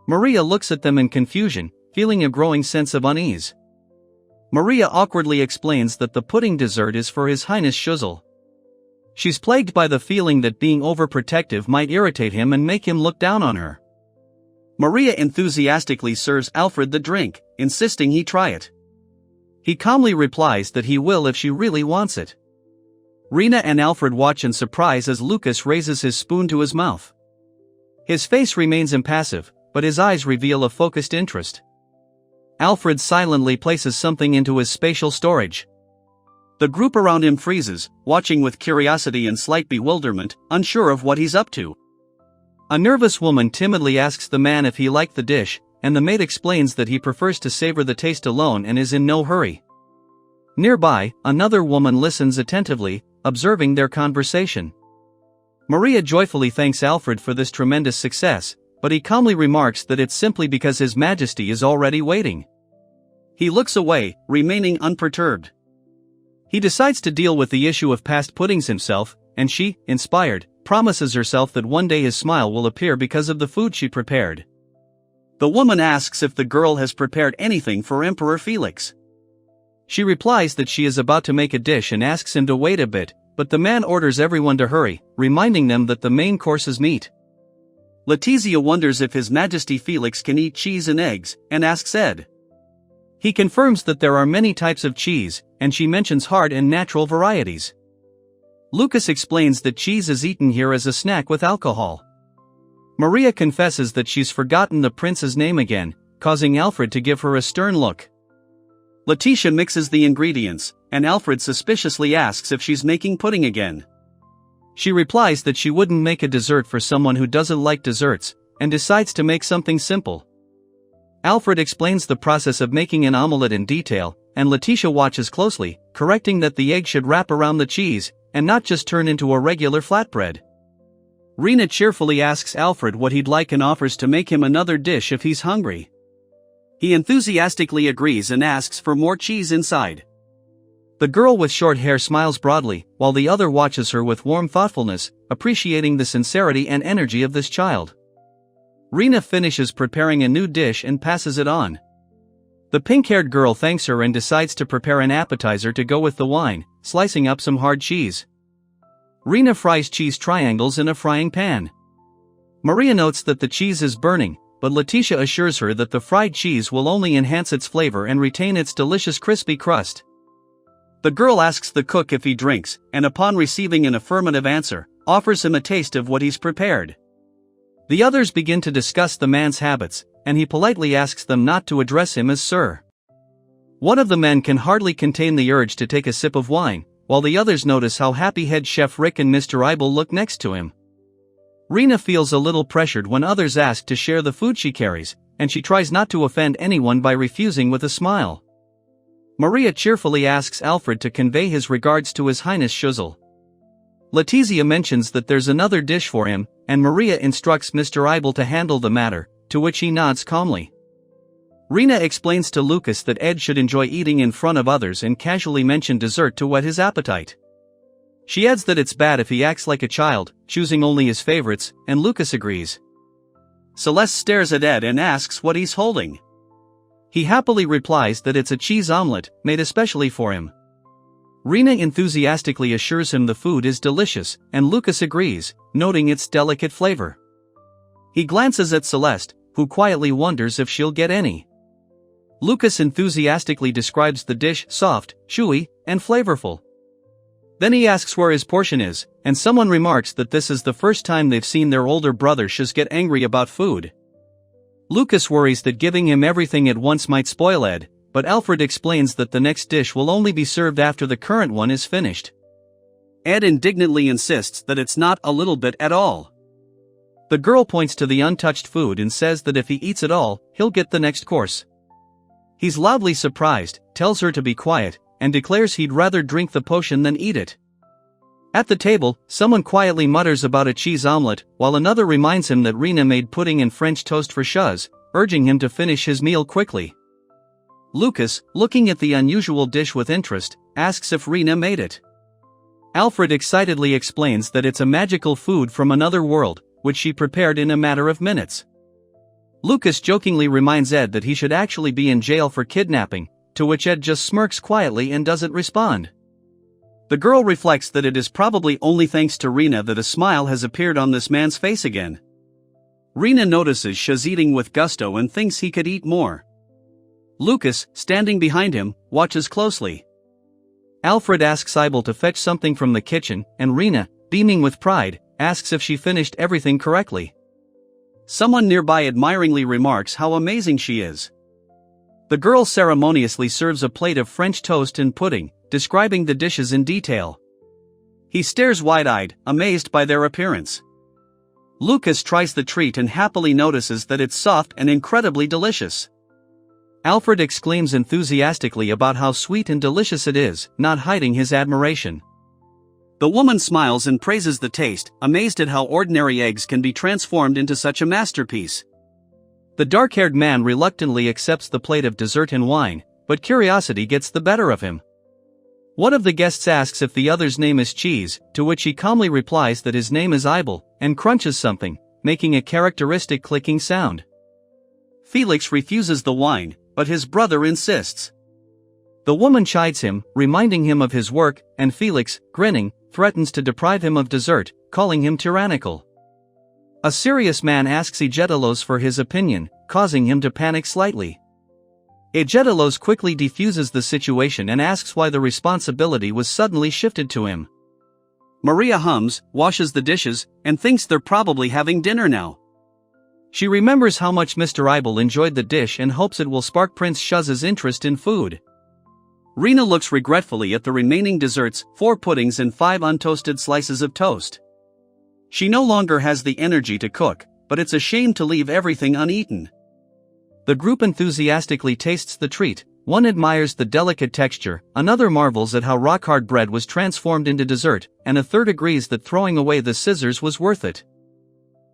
Maria looks at them in confusion, feeling a growing sense of unease. Maria awkwardly explains that the pudding dessert is for His Highness Schuzel. She's plagued by the feeling that being overprotective might irritate him and make him look down on her. Maria enthusiastically serves Alfred the drink, insisting he try it. He calmly replies that he will if she really wants it. Rena and Alfred watch in surprise as Lucas raises his spoon to his mouth. His face remains impassive, but his eyes reveal a focused interest. Alfred silently places something into his spatial storage. The group around him freezes, watching with curiosity and slight bewilderment, unsure of what he's up to. A nervous woman timidly asks the man if he liked the dish, and the maid explains that he prefers to savor the taste alone and is in no hurry. Nearby, another woman listens attentively, observing their conversation. Maria joyfully thanks Alfred for this tremendous success, but he calmly remarks that it's simply because His Majesty is already waiting. He looks away, remaining unperturbed. He decides to deal with the issue of past puddings himself, and she, inspired, promises herself that one day his smile will appear because of the food she prepared. The woman asks if the girl has prepared anything for Emperor Felix. She replies that she is about to make a dish and asks him to wait a bit, but the man orders everyone to hurry, reminding them that the main course is meat. Letizia wonders if His Majesty Felix can eat cheese and eggs, and asks Ed. He confirms that there are many types of cheese, and she mentions hard and natural varieties. Lucas explains that cheese is eaten here as a snack with alcohol. Maria confesses that she's forgotten the prince's name again, causing Alfred to give her a stern look. Letitia mixes the ingredients, and Alfred suspiciously asks if she's making pudding again. She replies that she wouldn't make a dessert for someone who doesn't like desserts, and decides to make something simple. Alfred explains the process of making an omelette in detail, and Letitia watches closely, correcting that the egg should wrap around the cheese, and not just turn into a regular flatbread. Rena cheerfully asks Alfred what he'd like and offers to make him another dish if he's hungry. He enthusiastically agrees and asks for more cheese inside. The girl with short hair smiles broadly, while the other watches her with warm thoughtfulness, appreciating the sincerity and energy of this child. Rena finishes preparing a new dish and passes it on. The pink-haired girl thanks her and decides to prepare an appetizer to go with the wine, slicing up some hard cheese. Rena fries cheese triangles in a frying pan. Maria notes that the cheese is burning, but Letitia assures her that the fried cheese will only enhance its flavor and retain its delicious crispy crust. The girl asks the cook if he drinks, and upon receiving an affirmative answer, offers him a taste of what he's prepared. The others begin to discuss the man's habits, and he politely asks them not to address him as sir. One of the men can hardly contain the urge to take a sip of wine, while the others notice how happy head chef Rick and Mr. Eibel look next to him. Rena feels a little pressured when others ask to share the food she carries, and she tries not to offend anyone by refusing with a smile. Maria cheerfully asks Alfred to convey his regards to His Highness Schuzel. Letizia mentions that there's another dish for him, and Maria instructs Mr. Eibel to handle the matter, to which he nods calmly. Rena explains to Lucas that Ed should enjoy eating in front of others and casually mention dessert to whet his appetite. She adds that it's bad if he acts like a child, choosing only his favorites, and Lucas agrees. Celeste stares at Ed and asks what he's holding. He happily replies that it's a cheese omelette, made especially for him. Rena enthusiastically assures him the food is delicious, and Lucas agrees, noting its delicate flavor. He glances at Celeste, who quietly wonders if she'll get any. Lucas enthusiastically describes the dish soft, chewy, and flavorful. Then he asks where his portion is, and someone remarks that this is the first time they've seen their older brother Shaz get angry about food. Lucas worries that giving him everything at once might spoil Ed, but Alfred explains that the next dish will only be served after the current one is finished. Ed indignantly insists that it's not a little bit at all. The girl points to the untouched food and says that if he eats it all, he'll get the next course. He's loudly surprised, tells her to be quiet, and declares he'd rather drink the potion than eat it. At the table, someone quietly mutters about a cheese omelette, while another reminds him that Rina made pudding and French toast for Shuz, urging him to finish his meal quickly. Lucas, looking at the unusual dish with interest, asks if Rina made it. Alfred excitedly explains that it's a magical food from another world, which she prepared in a matter of minutes. Lucas jokingly reminds Ed that he should actually be in jail for kidnapping, to which Ed just smirks quietly and doesn't respond. The girl reflects that it is probably only thanks to Rina that a smile has appeared on this man's face again. Rina notices Shuz eating with gusto and thinks he could eat more. Lucas, standing behind him, watches closely. Alfred asks Ibel to fetch something from the kitchen, and Rina, beaming with pride, asks if she finished everything correctly. Someone nearby admiringly remarks how amazing she is. The girl ceremoniously serves a plate of French toast and pudding, describing the dishes in detail. He stares wide-eyed, amazed by their appearance. Lucas tries the treat and happily notices that it's soft and incredibly delicious. Alfred exclaims enthusiastically about how sweet and delicious it is, not hiding his admiration. The woman smiles and praises the taste, amazed at how ordinary eggs can be transformed into such a masterpiece. The dark-haired man reluctantly accepts the plate of dessert and wine, but curiosity gets the better of him. One of the guests asks if the other's name is Cheese, to which he calmly replies that his name is Ibel, and crunches something, making a characteristic clicking sound. Felix refuses the wine, but his brother insists. The woman chides him, reminding him of his work, and Felix, grinning, threatens to deprive him of dessert, calling him tyrannical. A serious man asks Egetelos for his opinion, causing him to panic slightly. Egetelos quickly defuses the situation and asks why the responsibility was suddenly shifted to him. Maria hums, washes the dishes, and thinks they're probably having dinner now. She remembers how much Mr. Ibel enjoyed the dish and hopes it will spark Prince Shuz's interest in food. Rina looks regretfully at the remaining desserts, 4 puddings and 5 untoasted slices of toast. She no longer has the energy to cook, but it's a shame to leave everything uneaten. The group enthusiastically tastes the treat, one admires the delicate texture, another marvels at how rock-hard bread was transformed into dessert, and a third agrees that throwing away the scissors was worth it.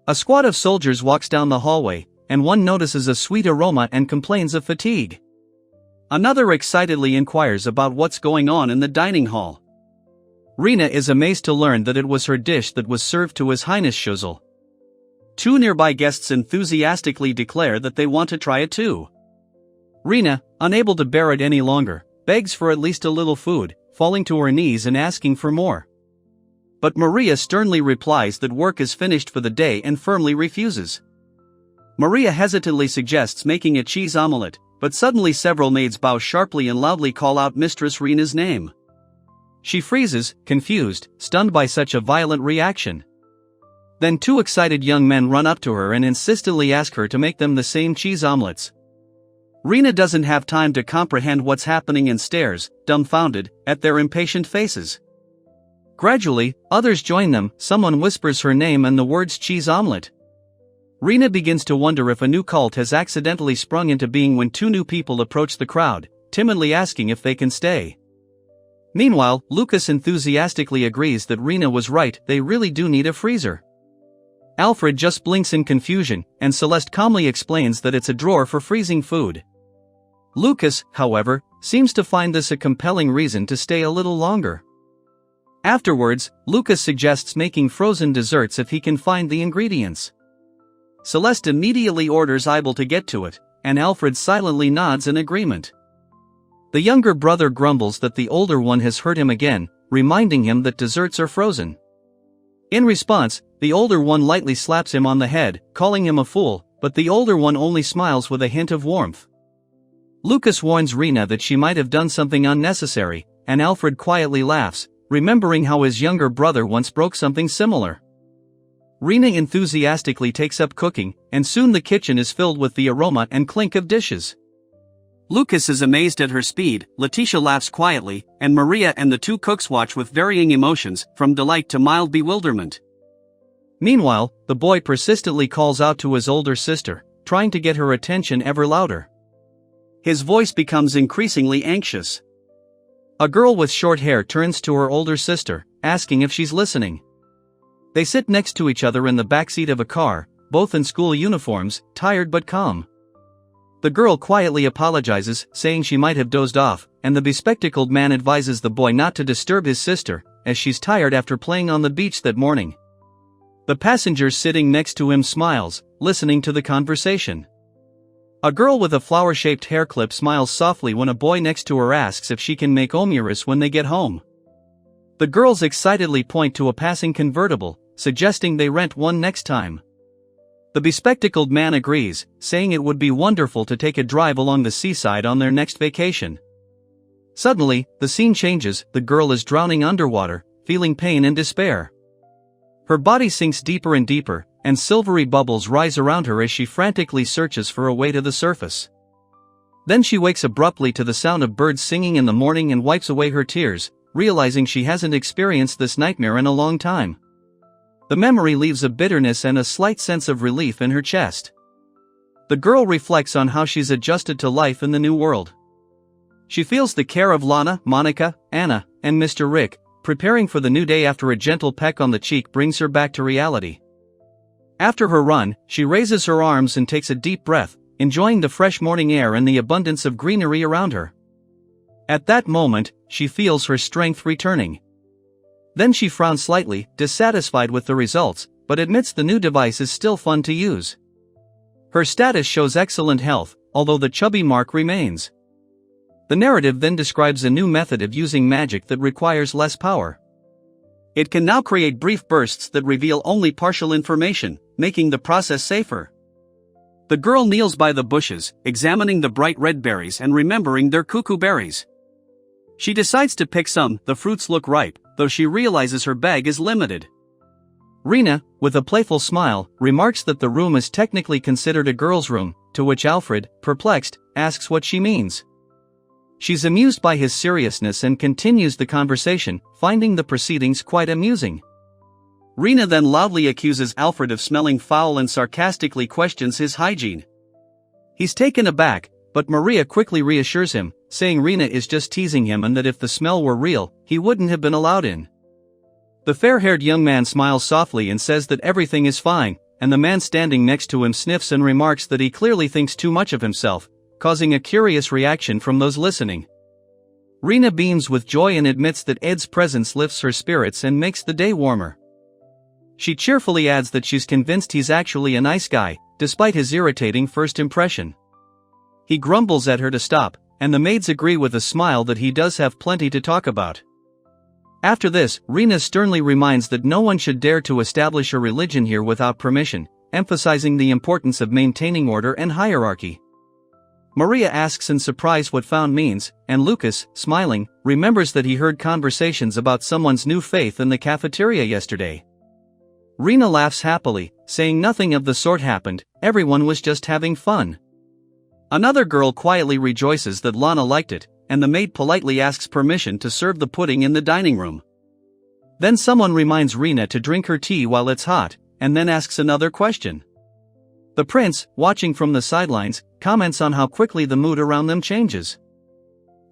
A squad of soldiers walks down the hallway, and one notices a sweet aroma and complains of fatigue. Another excitedly inquires about what's going on in the dining hall. Rina is amazed to learn that it was her dish that was served to His Highness Shuzel. 2 nearby guests enthusiastically declare that they want to try it too. Rina, unable to bear it any longer, begs for at least a little food, falling to her knees and asking for more. But Maria sternly replies that work is finished for the day and firmly refuses. Maria hesitantly suggests making a cheese omelette, but suddenly several maids bow sharply and loudly call out Mistress Rina's name. She freezes, confused, stunned by such a violent reaction. Then 2 excited young men run up to her and insistently ask her to make them the same cheese omelettes. Rina doesn't have time to comprehend what's happening and stares, dumbfounded, at their impatient faces. Gradually, others join them, someone whispers her name and the words cheese omelette. Rina begins to wonder if a new cult has accidentally sprung into being when 2 new people approach the crowd, timidly asking if they can stay. Meanwhile, Lucas enthusiastically agrees that Rina was right, they really do need a freezer. Alfred just blinks in confusion, and Celeste calmly explains that it's a drawer for freezing food. Lucas, however, seems to find this a compelling reason to stay a little longer. Afterwards, Lucas suggests making frozen desserts if he can find the ingredients. Celeste immediately orders Ibel to get to it, and Alfred silently nods in agreement. The younger brother grumbles that the older one has hurt him again, reminding him that desserts are frozen. In response, the older one lightly slaps him on the head, calling him a fool, but the older one only smiles with a hint of warmth. Lucas warns Rina that she might have done something unnecessary, and Alfred quietly laughs, remembering how his younger brother once broke something similar. Rina enthusiastically takes up cooking, and soon the kitchen is filled with the aroma and clink of dishes. Lucas is amazed at her speed, Letitia laughs quietly, and Maria and the 2 cooks watch with varying emotions, from delight to mild bewilderment. Meanwhile, the boy persistently calls out to his older sister, trying to get her attention ever louder. His voice becomes increasingly anxious. A girl with short hair turns to her older sister, asking if she's listening. They sit next to each other in the backseat of a car, both in school uniforms, tired but calm. The girl quietly apologizes, saying she might have dozed off, and the bespectacled man advises the boy not to disturb his sister, as she's tired after playing on the beach that morning. The passenger sitting next to him smiles, listening to the conversation. A girl with a flower-shaped hair clip smiles softly when a boy next to her asks if she can make omuras when they get home. The girls excitedly point to a passing convertible, suggesting they rent one next time. The bespectacled man agrees, saying it would be wonderful to take a drive along the seaside on their next vacation. Suddenly, the scene changes. The girl is drowning underwater, feeling pain and despair. Her body sinks deeper and deeper, and silvery bubbles rise around her as she frantically searches for a way to the surface. Then she wakes abruptly to the sound of birds singing in the morning and wipes away her tears, realizing she hasn't experienced this nightmare in a long time. The memory leaves a bitterness and a slight sense of relief in her chest. The girl reflects on how she's adjusted to life in the new world. She feels the care of Lana, Monica, Anna, and Mr. Rick, preparing for the new day after a gentle peck on the cheek brings her back to reality. After her run, she raises her arms and takes a deep breath, enjoying the fresh morning air and the abundance of greenery around her. At that moment, she feels her strength returning. Then she frowns slightly, dissatisfied with the results, but admits the new device is still fun to use. Her status shows excellent health, although the chubby mark remains. The narrative then describes a new method of using magic that requires less power. It can now create brief bursts that reveal only partial information, making the process safer. The girl kneels by the bushes, examining the bright red berries and remembering they're cuckoo berries. She decides to pick some. The fruits look ripe, though she realizes her bag is limited. Rena, with a playful smile, remarks that the room is technically considered a girl's room, to which Alfred, perplexed, asks what she means. She's amused by his seriousness and continues the conversation, finding the proceedings quite amusing. Rena then loudly accuses Alfred of smelling foul and sarcastically questions his hygiene. He's taken aback, but Maria quickly reassures him, saying Rena is just teasing him and that if the smell were real, he wouldn't have been allowed in. The fair-haired young man smiles softly and says that everything is fine, and the man standing next to him sniffs and remarks that he clearly thinks too much of himself, causing a curious reaction from those listening. Rena beams with joy and admits that Ed's presence lifts her spirits and makes the day warmer. She cheerfully adds that she's convinced he's actually a nice guy, despite his irritating first impression. He grumbles at her to stop, and the maids agree with a smile that he does have plenty to talk about. After this, Rena sternly reminds that no one should dare to establish a religion here without permission, emphasizing the importance of maintaining order and hierarchy. Maria asks in surprise what found means, and Lucas, smiling, remembers that he heard conversations about someone's new faith in the cafeteria yesterday. Rena laughs happily, saying nothing of the sort happened, everyone was just having fun. Another girl quietly rejoices that Lana liked it, and the maid politely asks permission to serve the pudding in the dining room. Then someone reminds Rena to drink her tea while it's hot, and then asks another question. The prince, watching from the sidelines, comments on how quickly the mood around them changes.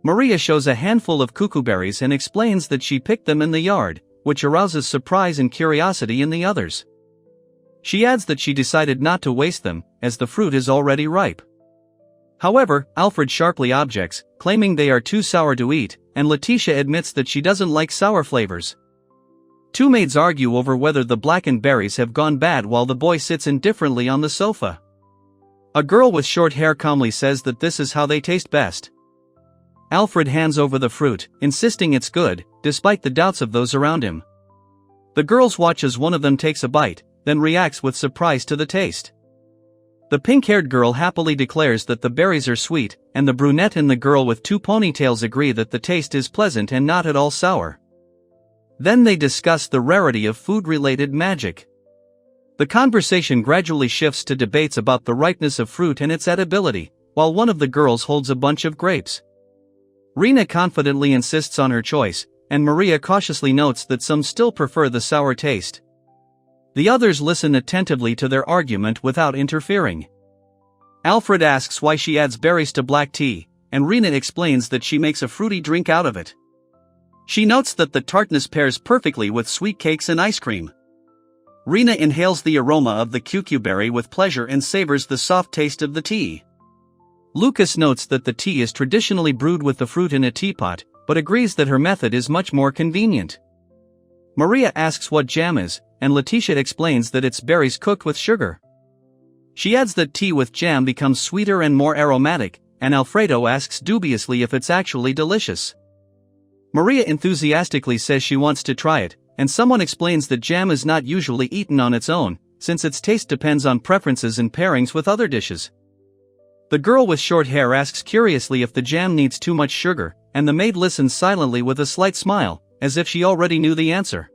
Maria shows a handful of cuckoo berries and explains that she picked them in the yard, which arouses surprise and curiosity in the others. She adds that she decided not to waste them, as the fruit is already ripe. However, Alfred sharply objects, claiming they are too sour to eat, and Letitia admits that she doesn't like sour flavors. Two maids argue over whether the blackened berries have gone bad while the boy sits indifferently on the sofa. A girl with short hair calmly says that this is how they taste best. Alfred hands over the fruit, insisting it's good, despite the doubts of those around him. The girls watch as one of them takes a bite, then reacts with surprise to the taste. The pink-haired girl happily declares that the berries are sweet, and the brunette and the girl with two ponytails agree that the taste is pleasant and not at all sour. Then they discuss the rarity of food-related magic. The conversation gradually shifts to debates about the ripeness of fruit and its edibility, while one of the girls holds a bunch of grapes. Rena confidently insists on her choice, and Maria cautiously notes that some still prefer the sour taste. The others listen attentively to their argument without interfering. Alfred asks why she adds berries to black tea, and Rina explains that she makes a fruity drink out of it. She notes that the tartness pairs perfectly with sweet cakes and ice cream. Rina inhales the aroma of the cucumberry with pleasure and savors the soft taste of the tea. Lucas notes that the tea is traditionally brewed with the fruit in a teapot, but agrees that her method is much more convenient. Maria asks what jam is, and Letitia explains that it's berries cooked with sugar. She adds that tea with jam becomes sweeter and more aromatic, and Alfredo asks dubiously if it's actually delicious. Maria enthusiastically says she wants to try it, and someone explains that jam is not usually eaten on its own, since its taste depends on preferences and pairings with other dishes. The girl with short hair asks curiously if the jam needs too much sugar, and the maid listens silently with a slight smile, as if she already knew the answer.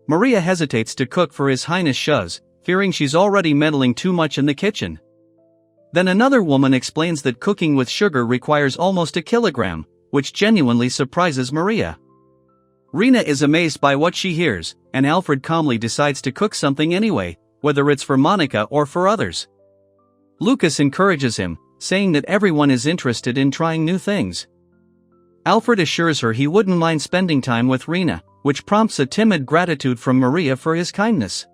Maria hesitates to cook for His Highness Shuz, fearing she's already meddling too much in the kitchen. Then another woman explains that cooking with sugar requires almost a kilogram, which genuinely surprises Maria. Rina is amazed by what she hears, and Alfred calmly decides to cook something anyway, whether it's for Monica or for others. Lucas encourages him, saying that everyone is interested in trying new things. Alfred assures her he wouldn't mind spending time with Rina, which prompts a timid gratitude from Maria for his kindness.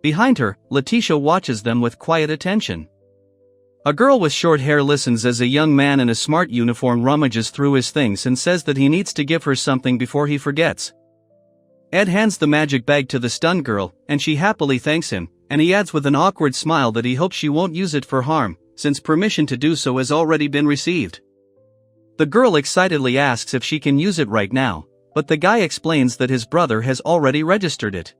Behind her, Letitia watches them with quiet attention. A girl with short hair listens as a young man in a smart uniform rummages through his things and says that he needs to give her something before he forgets. Ed hands the magic bag to the stunned girl, and she happily thanks him, and he adds with an awkward smile that he hopes she won't use it for harm, since permission to do so has already been received. The girl excitedly asks if she can use it right now, but the guy explains that his brother has already registered it.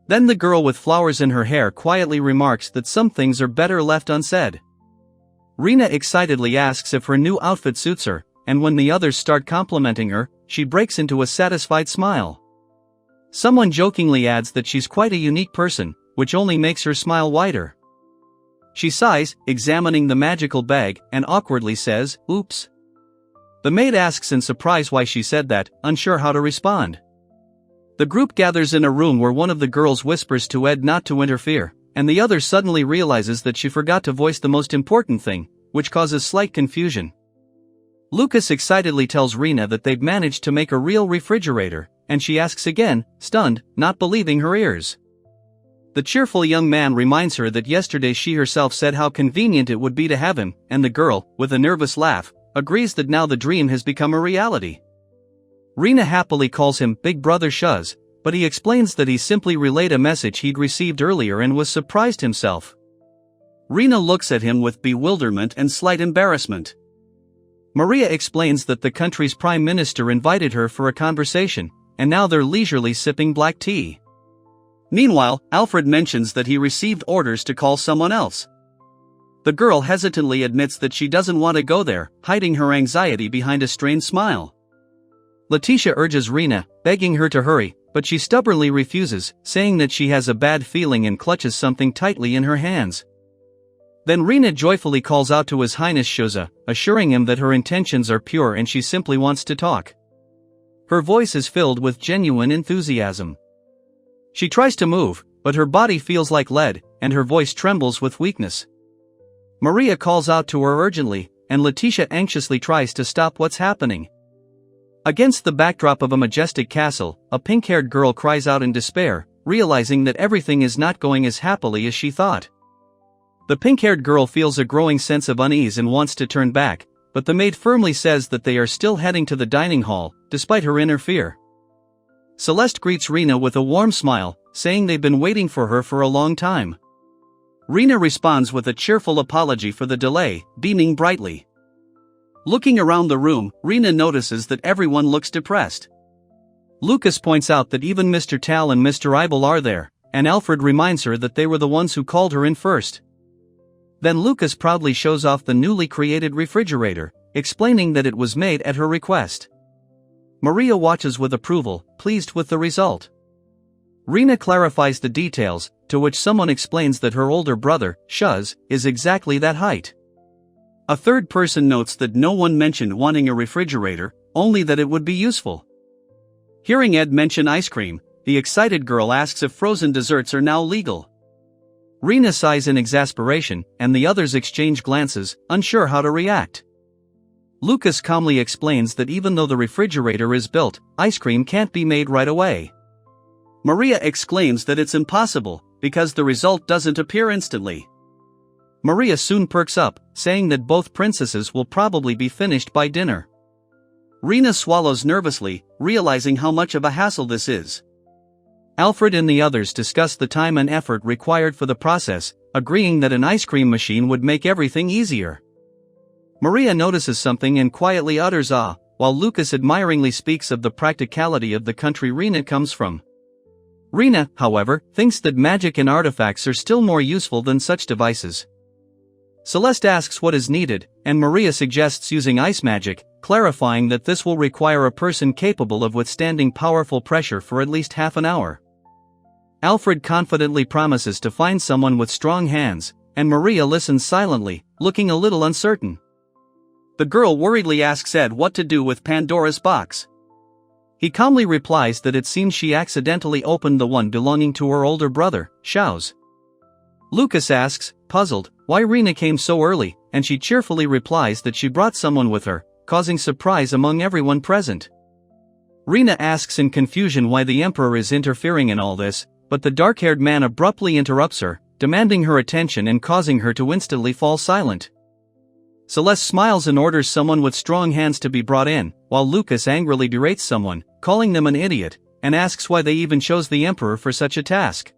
Then the girl with flowers in her hair quietly remarks that some things are better left unsaid. Rina excitedly asks if her new outfit suits her, and when the others start complimenting her, she breaks into a satisfied smile. Someone jokingly adds that she's quite a unique person, which only makes her smile wider. She sighs, examining the magical bag, and awkwardly says, "Oops." The maid asks in surprise why she said that, unsure how to respond. The group gathers in a room where one of the girls whispers to Ed not to interfere, and the other suddenly realizes that she forgot to voice the most important thing, which causes slight confusion. Lucas excitedly tells Rina that they've managed to make a real refrigerator, and she asks again, stunned, not believing her ears. The cheerful young man reminds her that yesterday she herself said how convenient it would be to have him, and the girl, with a nervous laugh, agrees that now the dream has become a reality. Rina happily calls him Big Brother Shuz, but he explains that he simply relayed a message he'd received earlier and was surprised himself. Rina looks at him with bewilderment and slight embarrassment. Maria explains that the country's prime minister invited her for a conversation, and now they're leisurely sipping black tea. Meanwhile, Alfred mentions that he received orders to call someone else. The girl hesitantly admits that she doesn't want to go there, hiding her anxiety behind a strained smile. Letitia urges Rina, begging her to hurry, but she stubbornly refuses, saying that she has a bad feeling and clutches something tightly in her hands. Then Rina joyfully calls out to His Highness Shouza, assuring him that her intentions are pure and she simply wants to talk. Her voice is filled with genuine enthusiasm. She tries to move, but her body feels like lead, and her voice trembles with weakness. Maria calls out to her urgently, and Letitia anxiously tries to stop what's happening. Against the backdrop of a majestic castle, a pink-haired girl cries out in despair, realizing that everything is not going as happily as she thought. The pink-haired girl feels a growing sense of unease and wants to turn back, but the maid firmly says that they are still heading to the dining hall, despite her inner fear. Celeste greets Rina with a warm smile, saying they've been waiting for her for a long time. Rina responds with a cheerful apology for the delay, beaming brightly. Looking around the room, Rina notices that everyone looks depressed. Lucas points out that even Mr. Tal and Mr. Eibel are there, and Alfred reminds her that they were the ones who called her in first. Then Lucas proudly shows off the newly created refrigerator, explaining that it was made at her request. Maria watches with approval, pleased with the result. Rina clarifies the details, to which someone explains that her older brother, Shuz, is exactly that height. A third person notes that no one mentioned wanting a refrigerator, only that it would be useful. Hearing Ed mention ice cream, the excited girl asks if frozen desserts are now legal. Rina sighs in exasperation, and the others exchange glances, unsure how to react. Lucas calmly explains that even though the refrigerator is built, ice cream can't be made right away. Maria exclaims that it's impossible, because the result doesn't appear instantly. Maria soon perks up, saying that both princesses will probably be finished by dinner. Rina swallows nervously, realizing how much of a hassle this is. Alfred and the others discuss the time and effort required for the process, agreeing that an ice cream machine would make everything easier. Maria notices something and quietly utters "ah," while Lucas admiringly speaks of the practicality of the country Rina comes from. Rina, however, thinks that magic and artifacts are still more useful than such devices. Celeste asks what is needed, and Maria suggests using ice magic, clarifying that this will require a person capable of withstanding powerful pressure for at least half an hour. Alfred confidently promises to find someone with strong hands, and Maria listens silently, looking a little uncertain. The girl worriedly asks Ed what to do with Pandora's box. He calmly replies that it seems she accidentally opened the one belonging to her older brother, Xiao's. Lucas asks, puzzled, why Rina came so early, and she cheerfully replies that she brought someone with her, causing surprise among everyone present. Rina asks in confusion why the Emperor is interfering in all this, but the dark-haired man abruptly interrupts her, demanding her attention and causing her to instantly fall silent. Celeste smiles and orders someone with strong hands to be brought in, while Lucas angrily berates someone, calling them an idiot, and asks why they even chose the Emperor for such a task.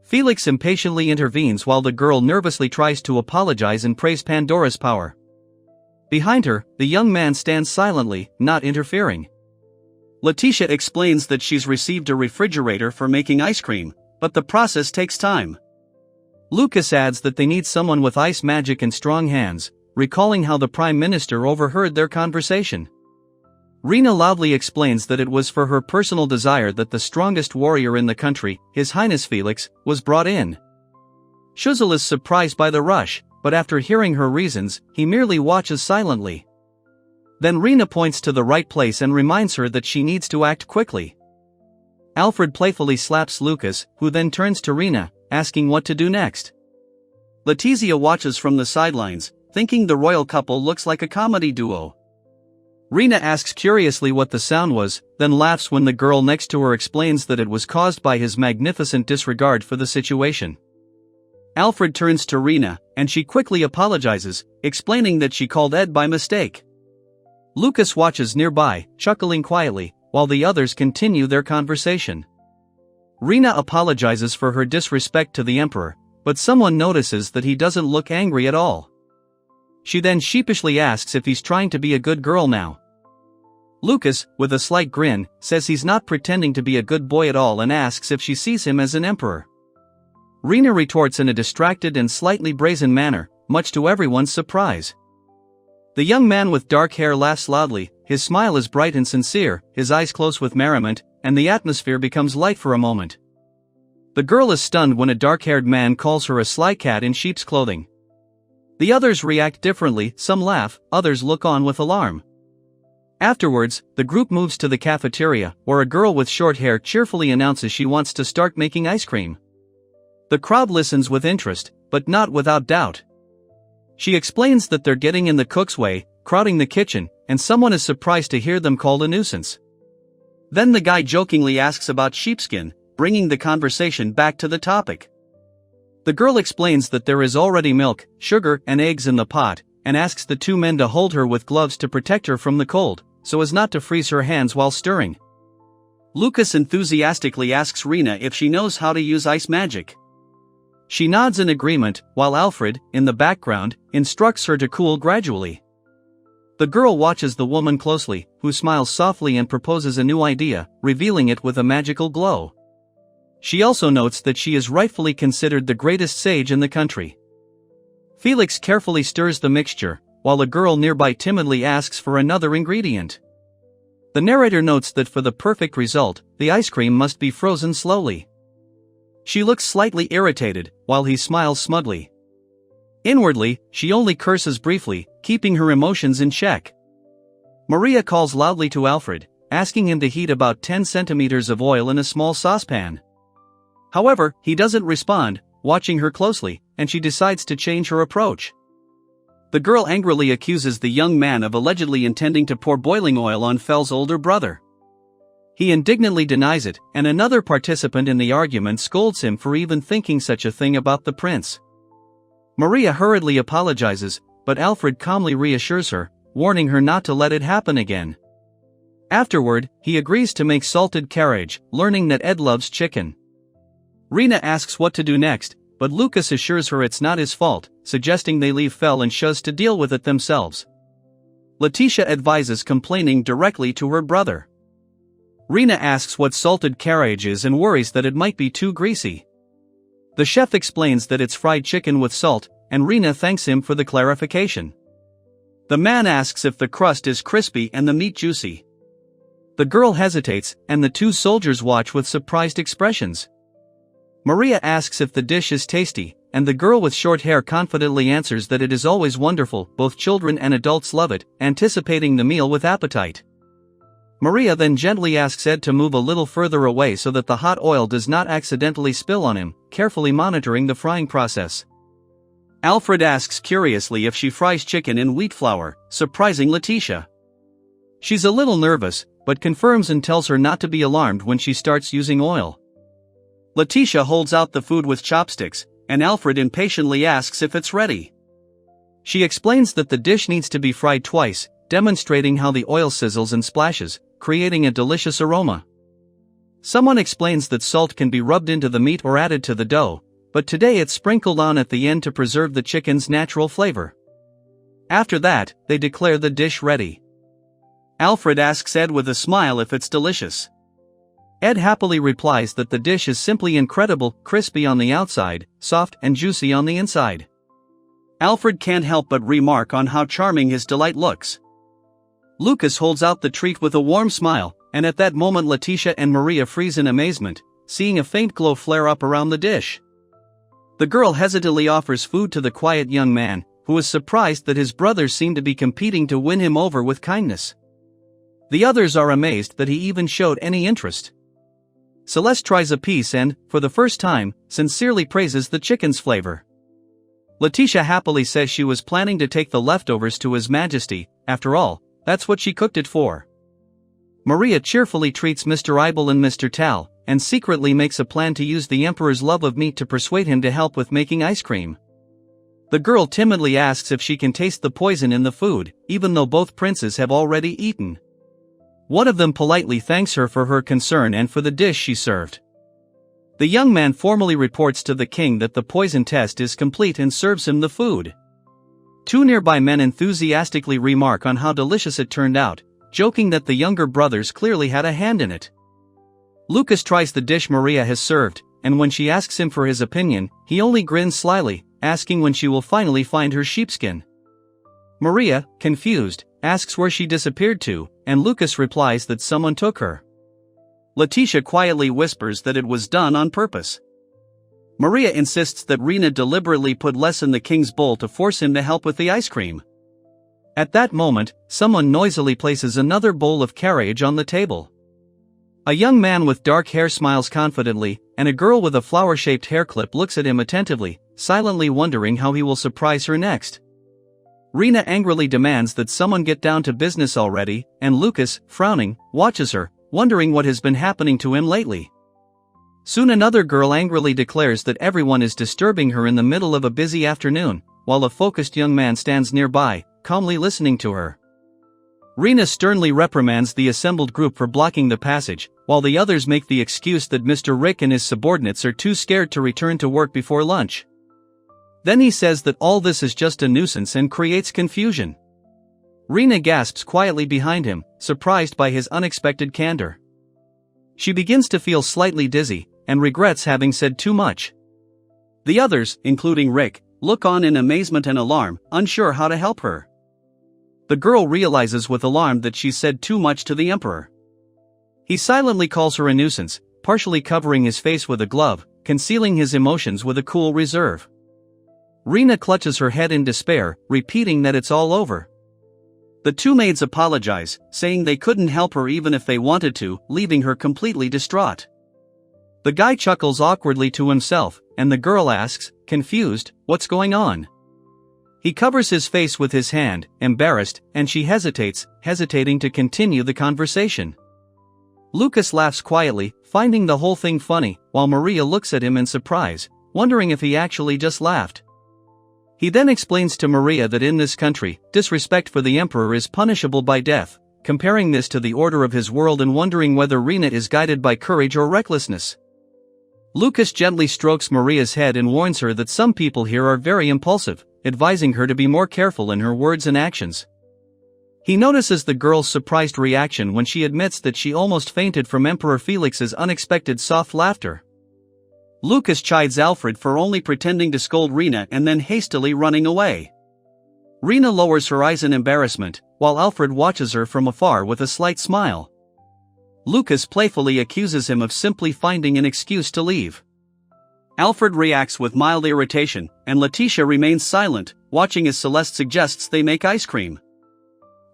Felix impatiently intervenes while the girl nervously tries to apologize and praise Pandora's power. Behind her, the young man stands silently, not interfering. Letitia explains that she's received a refrigerator for making ice cream, but the process takes time. Lucas adds that they need someone with ice magic and strong hands, recalling how the Prime Minister overheard their conversation. Rina loudly explains that it was for her personal desire that the strongest warrior in the country, His Highness Felix, was brought in. Shuzel is surprised by the rush, but after hearing her reasons, he merely watches silently. Then Rina points to the right place and reminds her that she needs to act quickly. Alfred playfully slaps Lucas, who then turns to Rina, asking what to do next. Letizia watches from the sidelines, thinking the royal couple looks like a comedy duo. Rina asks curiously what the sound was, then laughs when the girl next to her explains that it was caused by his magnificent disregard for the situation. Alfred turns to Rina, and she quickly apologizes, explaining that she called Ed by mistake. Lucas watches nearby, chuckling quietly, while the others continue their conversation. Rina apologizes for her disrespect to the Emperor, but someone notices that he doesn't look angry at all. She then sheepishly asks if he's trying to be a good girl now. Lucas, with a slight grin, says he's not pretending to be a good boy at all and asks if she sees him as an emperor. Rina retorts in a distracted and slightly brazen manner, much to everyone's surprise. The young man with dark hair laughs loudly, his smile is bright and sincere, his eyes close with merriment, and the atmosphere becomes light for a moment. The girl is stunned when a dark-haired man calls her a sly cat in sheep's clothing. The others react differently, some laugh, others look on with alarm. Afterwards, the group moves to the cafeteria, where a girl with short hair cheerfully announces she wants to start making ice cream. The crowd listens with interest, but not without doubt. She explains that they're getting in the cook's way, crowding the kitchen, and someone is surprised to hear them called a nuisance. Then the guy jokingly asks about sheepskin, bringing the conversation back to the topic. The girl explains that there is already milk, sugar, and eggs in the pot, and asks the two men to hold her with gloves to protect her from the cold, so as not to freeze her hands while stirring. Lucas enthusiastically asks Rina if she knows how to use ice magic. She nods in agreement, while Alfred, in the background, instructs her to cool gradually. The girl watches the woman closely, who smiles softly and proposes a new idea, revealing it with a magical glow. She also notes that she is rightfully considered the greatest sage in the country. Felix carefully stirs the mixture, while a girl nearby timidly asks for another ingredient. The narrator notes that for the perfect result, the ice cream must be frozen slowly. She looks slightly irritated, while he smiles smugly. Inwardly, she only curses briefly, keeping her emotions in check. Maria calls loudly to Alfred, asking him to heat about 10 centimeters of oil in a small saucepan. However, he doesn't respond, watching her closely, and she decides to change her approach. The girl angrily accuses the young man of allegedly intending to pour boiling oil on Fell's older brother. He indignantly denies it, and another participant in the argument scolds him for even thinking such a thing about the prince. Maria hurriedly apologizes, but Alfred calmly reassures her, warning her not to let it happen again. Afterward, he agrees to make salted carriage, learning that Ed loves chicken. Rena asks what to do next, but Lucas assures her it's not his fault, suggesting they leave Fell and Shuz to deal with it themselves. Letitia advises complaining directly to her brother. Rena asks what salted carriage is and worries that it might be too greasy. The chef explains that it's fried chicken with salt, and Rena thanks him for the clarification. The man asks if the crust is crispy and the meat juicy. The girl hesitates, and the two soldiers watch with surprised expressions. Maria asks if the dish is tasty, and the girl with short hair confidently answers that it is always wonderful, both children and adults love it, anticipating the meal with appetite. Maria then gently asks Ed to move a little further away so that the hot oil does not accidentally spill on him, carefully monitoring the frying process. Alfred asks curiously if she fries chicken in wheat flour, surprising Letitia. She's a little nervous, but confirms and tells her not to be alarmed when she starts using oil. Letitia holds out the food with chopsticks, and Alfred impatiently asks if it's ready. She explains that the dish needs to be fried twice, demonstrating how the oil sizzles and splashes, creating a delicious aroma. Someone explains that salt can be rubbed into the meat or added to the dough, but today it's sprinkled on at the end to preserve the chicken's natural flavor. After that, they declare the dish ready. Alfred asks Ed with a smile if it's delicious. Ed happily replies that the dish is simply incredible, crispy on the outside, soft and juicy on the inside. Alfred can't help but remark on how charming his delight looks. Lucas holds out the treat with a warm smile, and at that moment Letitia and Maria freeze in amazement, seeing a faint glow flare up around the dish. The girl hesitantly offers food to the quiet young man, who is surprised that his brothers seem to be competing to win him over with kindness. The others are amazed that he even showed any interest. Celeste tries a piece and, for the first time, sincerely praises the chicken's flavor. Letitia happily says she was planning to take the leftovers to His Majesty, after all, that's what she cooked it for. Maria cheerfully treats Mr. Eibel and Mr. Tal, and secretly makes a plan to use the Emperor's love of meat to persuade him to help with making ice cream. The girl timidly asks if she can taste the poison in the food, even though both princes have already eaten. One of them politely thanks her for her concern and for the dish she served. The young man formally reports to the king that the poison test is complete and serves him the food. Two nearby men enthusiastically remark on how delicious it turned out, joking that the younger brothers clearly had a hand in it. Lucas tries the dish Maria has served, and when she asks him for his opinion, he only grins slyly, asking when she will finally find her sheepskin. Maria, confused, asks where she disappeared to, and Lucas replies that someone took her. Letitia quietly whispers that it was done on purpose. Maria insists that Rena deliberately put less in the king's bowl to force him to help with the ice cream. At that moment, someone noisily places another bowl of carriage on the table. A young man with dark hair smiles confidently, and a girl with a flower-shaped hair clip looks at him attentively, silently wondering how he will surprise her next. Rena angrily demands that someone get down to business already, and Lucas, frowning, watches her, wondering what has been happening to him lately. Soon another girl angrily declares that everyone is disturbing her in the middle of a busy afternoon, while a focused young man stands nearby, calmly listening to her. Rena sternly reprimands the assembled group for blocking the passage, while the others make the excuse that Mr. Rick and his subordinates are too scared to return to work before lunch. Then he says that all this is just a nuisance and creates confusion. Rena gasps quietly behind him, surprised by his unexpected candor. She begins to feel slightly dizzy, and regrets having said too much. The others, including Rick, look on in amazement and alarm, unsure how to help her. The girl realizes with alarm that she said too much to the Emperor. He silently calls her a nuisance, partially covering his face with a glove, concealing his emotions with a cool reserve. Rena clutches her head in despair, repeating that it's all over. The two maids apologize, saying they couldn't help her even if they wanted to, leaving her completely distraught. The guy chuckles awkwardly to himself, and the girl asks, confused, what's going on? He covers his face with his hand, embarrassed, and she hesitates, hesitating to continue the conversation. Lucas laughs quietly, finding the whole thing funny, while Maria looks at him in surprise, wondering if he actually just laughed. He then explains to Maria that in this country, disrespect for the emperor is punishable by death, comparing this to the order of his world and wondering whether Rina is guided by courage or recklessness. Lucas gently strokes Maria's head and warns her that some people here are very impulsive, advising her to be more careful in her words and actions. He notices the girl's surprised reaction when she admits that she almost fainted from Emperor Felix's unexpected soft laughter. Lucas chides Alfred for only pretending to scold Rina and then hastily running away. Rina lowers her eyes in embarrassment, while Alfred watches her from afar with a slight smile. Lucas playfully accuses him of simply finding an excuse to leave. Alfred reacts with mild irritation, and Letitia remains silent, watching as Celeste suggests they make ice cream.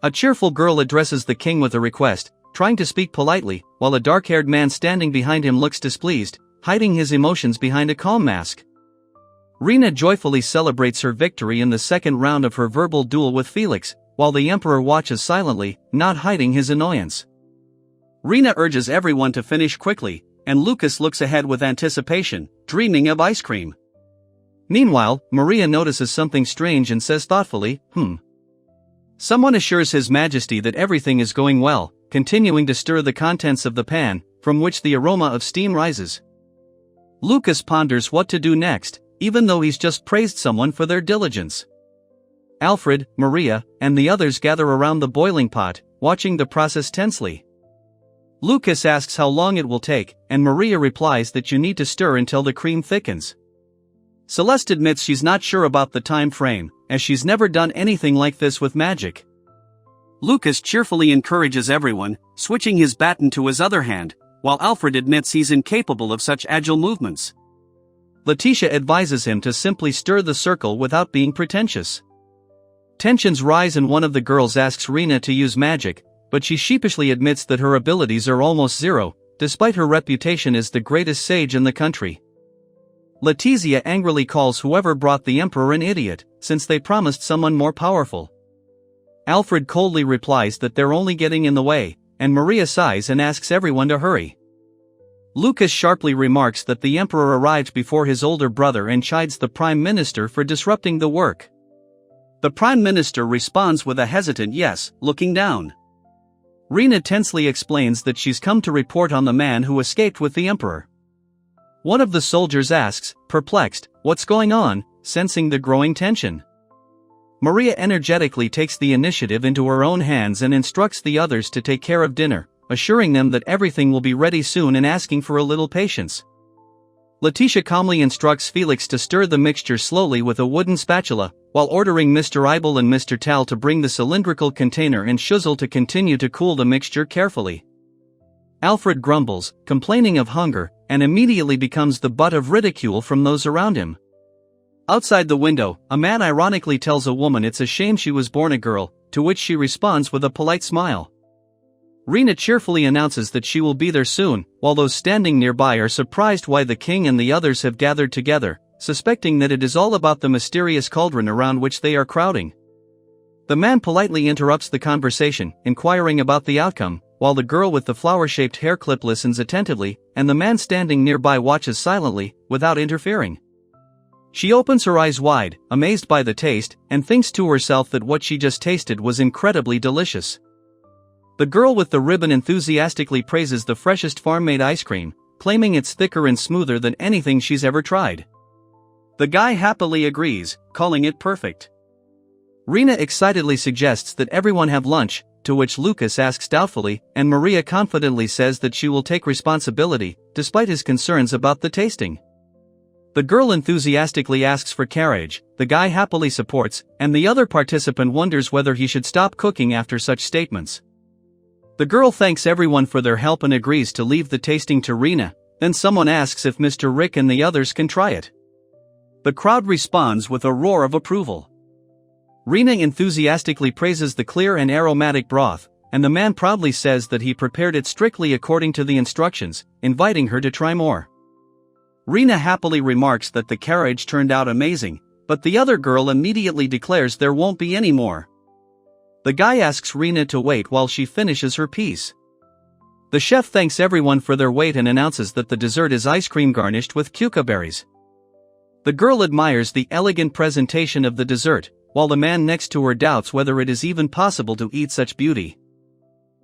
A cheerful girl addresses the king with a request, trying to speak politely, while a dark-haired man standing behind him looks displeased, hiding his emotions behind a calm mask. Rina joyfully celebrates her victory in the second round of her verbal duel with Felix, while the emperor watches silently, not hiding his annoyance. Rina urges everyone to finish quickly, and Lucas looks ahead with anticipation, dreaming of ice cream. Meanwhile, Maria notices something strange and says thoughtfully, Someone assures His Majesty that everything is going well, continuing to stir the contents of the pan, from which the aroma of steam rises. Lucas ponders what to do next, even though he's just praised someone for their diligence. Alfred, Maria, and the others gather around the boiling pot, watching the process tensely. Lucas asks how long it will take, and Maria replies that you need to stir until the cream thickens. Celeste admits she's not sure about the time frame, as she's never done anything like this with magic. Lucas cheerfully encourages everyone, switching his baton to his other hand, while Alfred admits he's incapable of such agile movements. Letitia advises him to simply stir the circle without being pretentious. Tensions rise and one of the girls asks Rina to use magic, but she sheepishly admits that her abilities are almost zero, despite her reputation as the greatest sage in the country. Letizia angrily calls whoever brought the emperor an idiot, since they promised someone more powerful. Alfred coldly replies that they're only getting in the way, and Maria sighs and asks everyone to hurry. Lucas sharply remarks that the emperor arrived before his older brother and chides the prime minister for disrupting the work. The prime minister responds with a hesitant yes, looking down. Rina tensely explains that she's come to report on the man who escaped with the emperor. One of the soldiers asks, perplexed, what's going on, sensing the growing tension. Maria energetically takes the initiative into her own hands and instructs the others to take care of dinner, assuring them that everything will be ready soon and asking for a little patience. Letitia calmly instructs Felix to stir the mixture slowly with a wooden spatula, while ordering Mr. Eibel and Mr. Tal to bring the cylindrical container and Schuzel to continue to cool the mixture carefully. Alfred grumbles, complaining of hunger, and immediately becomes the butt of ridicule from those around him. Outside the window, a man ironically tells a woman it's a shame she was born a girl, to which she responds with a polite smile. Rina cheerfully announces that she will be there soon, while those standing nearby are surprised why the king and the others have gathered together, suspecting that it is all about the mysterious cauldron around which they are crowding. The man politely interrupts the conversation, inquiring about the outcome, while the girl with the flower-shaped hair clip listens attentively, and the man standing nearby watches silently, without interfering. She opens her eyes wide, amazed by the taste, and thinks to herself that what she just tasted was incredibly delicious. The girl with the ribbon enthusiastically praises the freshest farm-made ice cream, claiming it's thicker and smoother than anything she's ever tried. The guy happily agrees, calling it perfect. Rina excitedly suggests that everyone have lunch, to which Lucas asks doubtfully, and Maria confidently says that she will take responsibility, despite his concerns about the tasting. The girl enthusiastically asks for carriage, the guy happily supports, and the other participant wonders whether he should stop cooking after such statements. The girl thanks everyone for their help and agrees to leave the tasting to Rina, then someone asks if Mr. Rick and the others can try it. The crowd responds with a roar of approval. Rina enthusiastically praises the clear and aromatic broth, and the man proudly says that he prepared it strictly according to the instructions, inviting her to try more. Rina happily remarks that the carriage turned out amazing, but the other girl immediately declares there won't be any more. The guy asks Rina to wait while she finishes her piece. The chef thanks everyone for their wait and announces that the dessert is ice cream garnished with cucumber berries. The girl admires the elegant presentation of the dessert, while the man next to her doubts whether it is even possible to eat such beauty.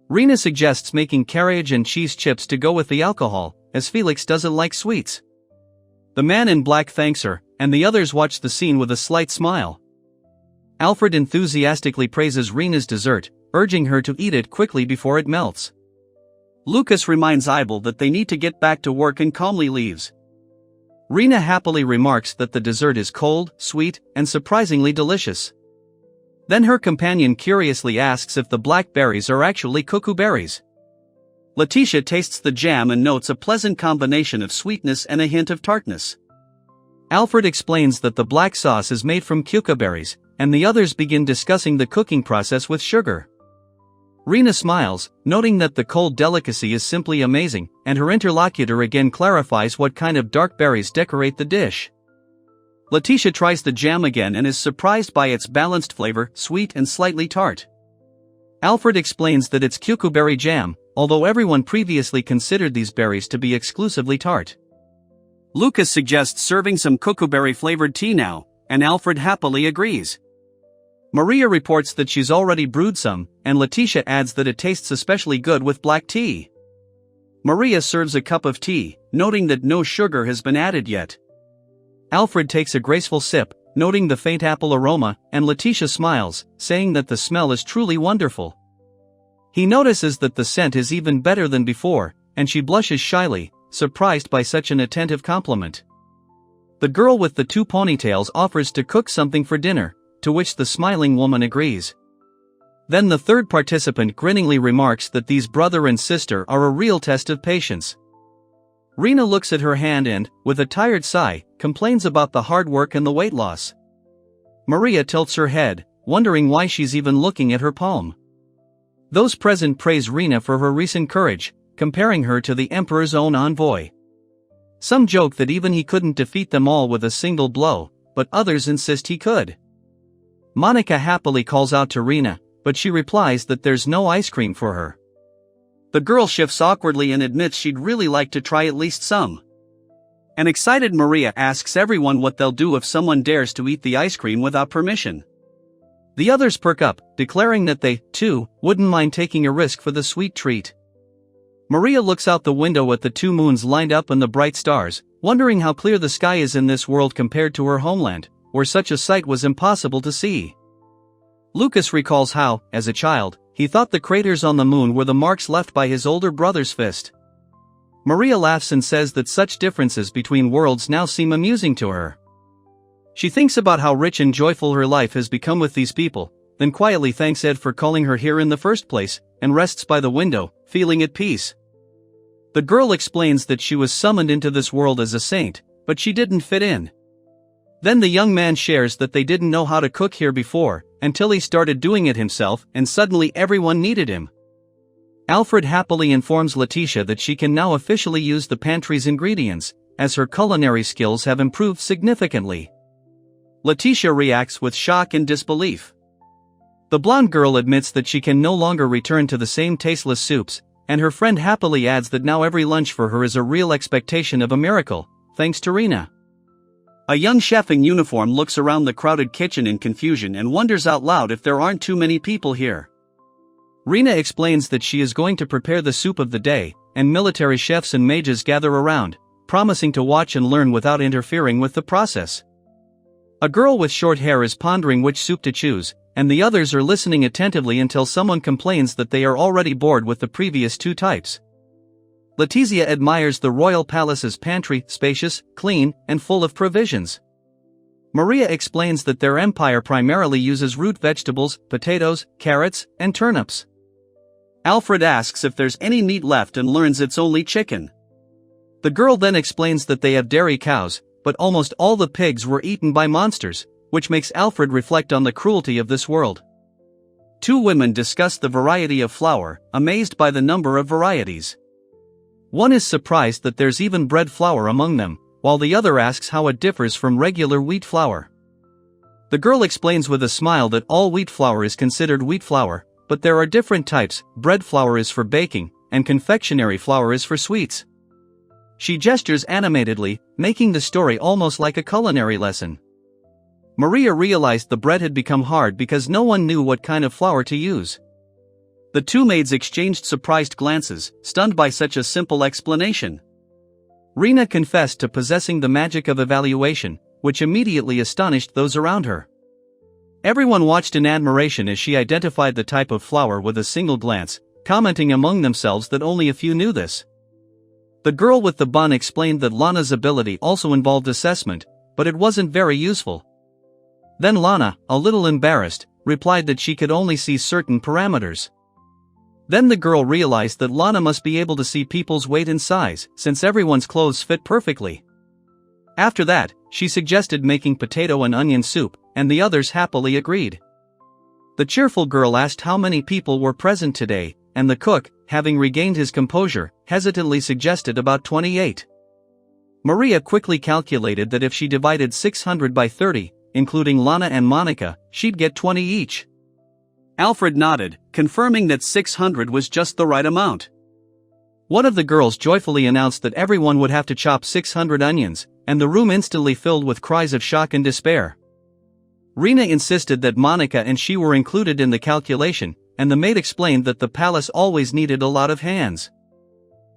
Rina suggests making carriage and cheese chips to go with the alcohol, as Felix doesn't like sweets. The man in black thanks her, and the others watch the scene with a slight smile. Alfred enthusiastically praises Rina's dessert, urging her to eat it quickly before it melts. Lucas reminds Eibel that they need to get back to work and calmly leaves. Rina happily remarks that the dessert is cold, sweet, and surprisingly delicious. Then her companion curiously asks if the black berries are actually cuckoo berries. Letitia tastes the jam and notes a pleasant combination of sweetness and a hint of tartness. Alfred explains that the black sauce is made from cucumber berries, and the others begin discussing the cooking process with sugar. Rina smiles, noting that the cold delicacy is simply amazing, and her interlocutor again clarifies what kind of dark berries decorate the dish. Letitia tries the jam again and is surprised by its balanced flavor, sweet and slightly tart. Alfred explains that it's cucumberry jam, although everyone previously considered these berries to be exclusively tart. Lucas suggests serving some cuckooberry-flavored tea now, and Alfred happily agrees. Maria reports that she's already brewed some, and Letitia adds that it tastes especially good with black tea. Maria serves a cup of tea, noting that no sugar has been added yet. Alfred takes a graceful sip, noting the faint apple aroma, and Letitia smiles, saying that the smell is truly wonderful. He notices that the scent is even better than before, and she blushes shyly, surprised by such an attentive compliment. The girl with the 2 ponytails offers to cook something for dinner, to which the smiling woman agrees. Then the third participant grinningly remarks that these brother and sister are a real test of patience. Rina looks at her hand and, with a tired sigh, complains about the hard work and the weight loss. Maria tilts her head, wondering why she's even looking at her palm. Those present praise Rina for her recent courage, comparing her to the Emperor's own envoy. Some joke that even he couldn't defeat them all with a single blow, but others insist he could. Monica happily calls out to Rina, but she replies that there's no ice cream for her. The girl shifts awkwardly and admits she'd really like to try at least some. An excited Maria asks everyone what they'll do if someone dares to eat the ice cream without permission. The others perk up, declaring that they, too, wouldn't mind taking a risk for the sweet treat. Maria looks out the window at the 2 moons lined up and the bright stars, wondering how clear the sky is in this world compared to her homeland, where such a sight was impossible to see. Lucas recalls how, as a child, he thought the craters on the moon were the marks left by his older brother's fist. Maria laughs and says that such differences between worlds now seem amusing to her. She thinks about how rich and joyful her life has become with these people, then quietly thanks Ed for calling her here in the first place, and rests by the window, feeling at peace. The girl explains that she was summoned into this world as a saint, but she didn't fit in. Then the young man shares that they didn't know how to cook here before, until he started doing it himself, and suddenly everyone needed him. Alfred happily informs Letitia that she can now officially use the pantry's ingredients, as her culinary skills have improved significantly. Letitia reacts with shock and disbelief. The blonde girl admits that she can no longer return to the same tasteless soups, and her friend happily adds that now every lunch for her is a real expectation of a miracle, thanks to Rina. A young chef in uniform looks around the crowded kitchen in confusion and wonders out loud if there aren't too many people here. Rina explains that she is going to prepare the soup of the day, and military chefs and mages gather around, promising to watch and learn without interfering with the process. A girl with short hair is pondering which soup to choose, and the others are listening attentively until someone complains that they are already bored with the previous 2 types. Letizia admires the royal palace's pantry, spacious, clean, and full of provisions. Maria explains that their empire primarily uses root vegetables, potatoes, carrots, and turnips. Alfred asks if there's any meat left and learns it's only chicken. The girl then explains that they have dairy cows, but almost all the pigs were eaten by monsters, which makes Alfred reflect on the cruelty of this world. 2 women discuss the variety of flour, amazed by the number of varieties. One is surprised that there's even bread flour among them, while the other asks how it differs from regular wheat flour. The girl explains with a smile that all wheat flour is considered wheat flour, but there are different types. Bread flour is for baking, and confectionery flour is for sweets. She gestures animatedly, making the story almost like a culinary lesson. Maria realized the bread had become hard because no one knew what kind of flour to use. The two maids exchanged surprised glances, stunned by such a simple explanation. Rina confessed to possessing the magic of evaluation, which immediately astonished those around her. Everyone watched in admiration as she identified the type of flour with a single glance, commenting among themselves that only a few knew this. The girl with the bun explained that Lana's ability also involved assessment, but it wasn't very useful. Then Lana, a little embarrassed, replied that she could only see certain parameters. Then the girl realized that Lana must be able to see people's weight and size, since everyone's clothes fit perfectly. After that, she suggested making potato and onion soup, and the others happily agreed. The cheerful girl asked how many people were present today, and the cook, having regained his composure, hesitantly suggested about 28. Maria quickly calculated that if she divided 600 by 30, including Lana and Monica, she'd get 20 each. Alfred nodded, confirming that 600 was just the right amount. One of the girls joyfully announced that everyone would have to chop 600 onions, and the room instantly filled with cries of shock and despair. Rina insisted that Monica and she were included in the calculation, and the maid explained that the palace always needed a lot of hands.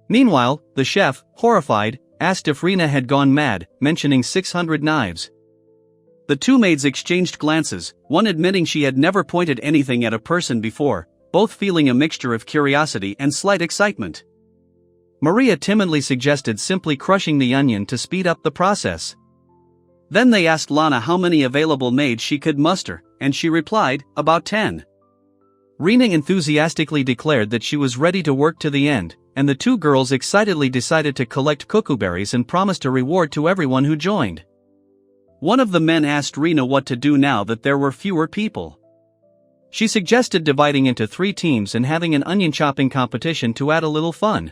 Meanwhile, the chef, horrified, asked if Rina had gone mad, mentioning 600 knives. The two maids exchanged glances, one admitting she had never pointed anything at a person before, both feeling a mixture of curiosity and slight excitement. Maria timidly suggested simply crushing the onion to speed up the process. Then they asked Lana how many available maids she could muster, and she replied, about 10. Rina enthusiastically declared that she was ready to work to the end, and the two girls excitedly decided to collect cuckooberries and promised a reward to everyone who joined. One of the men asked Rina what to do now that there were fewer people. She suggested dividing into 3 teams and having an onion chopping competition to add a little fun.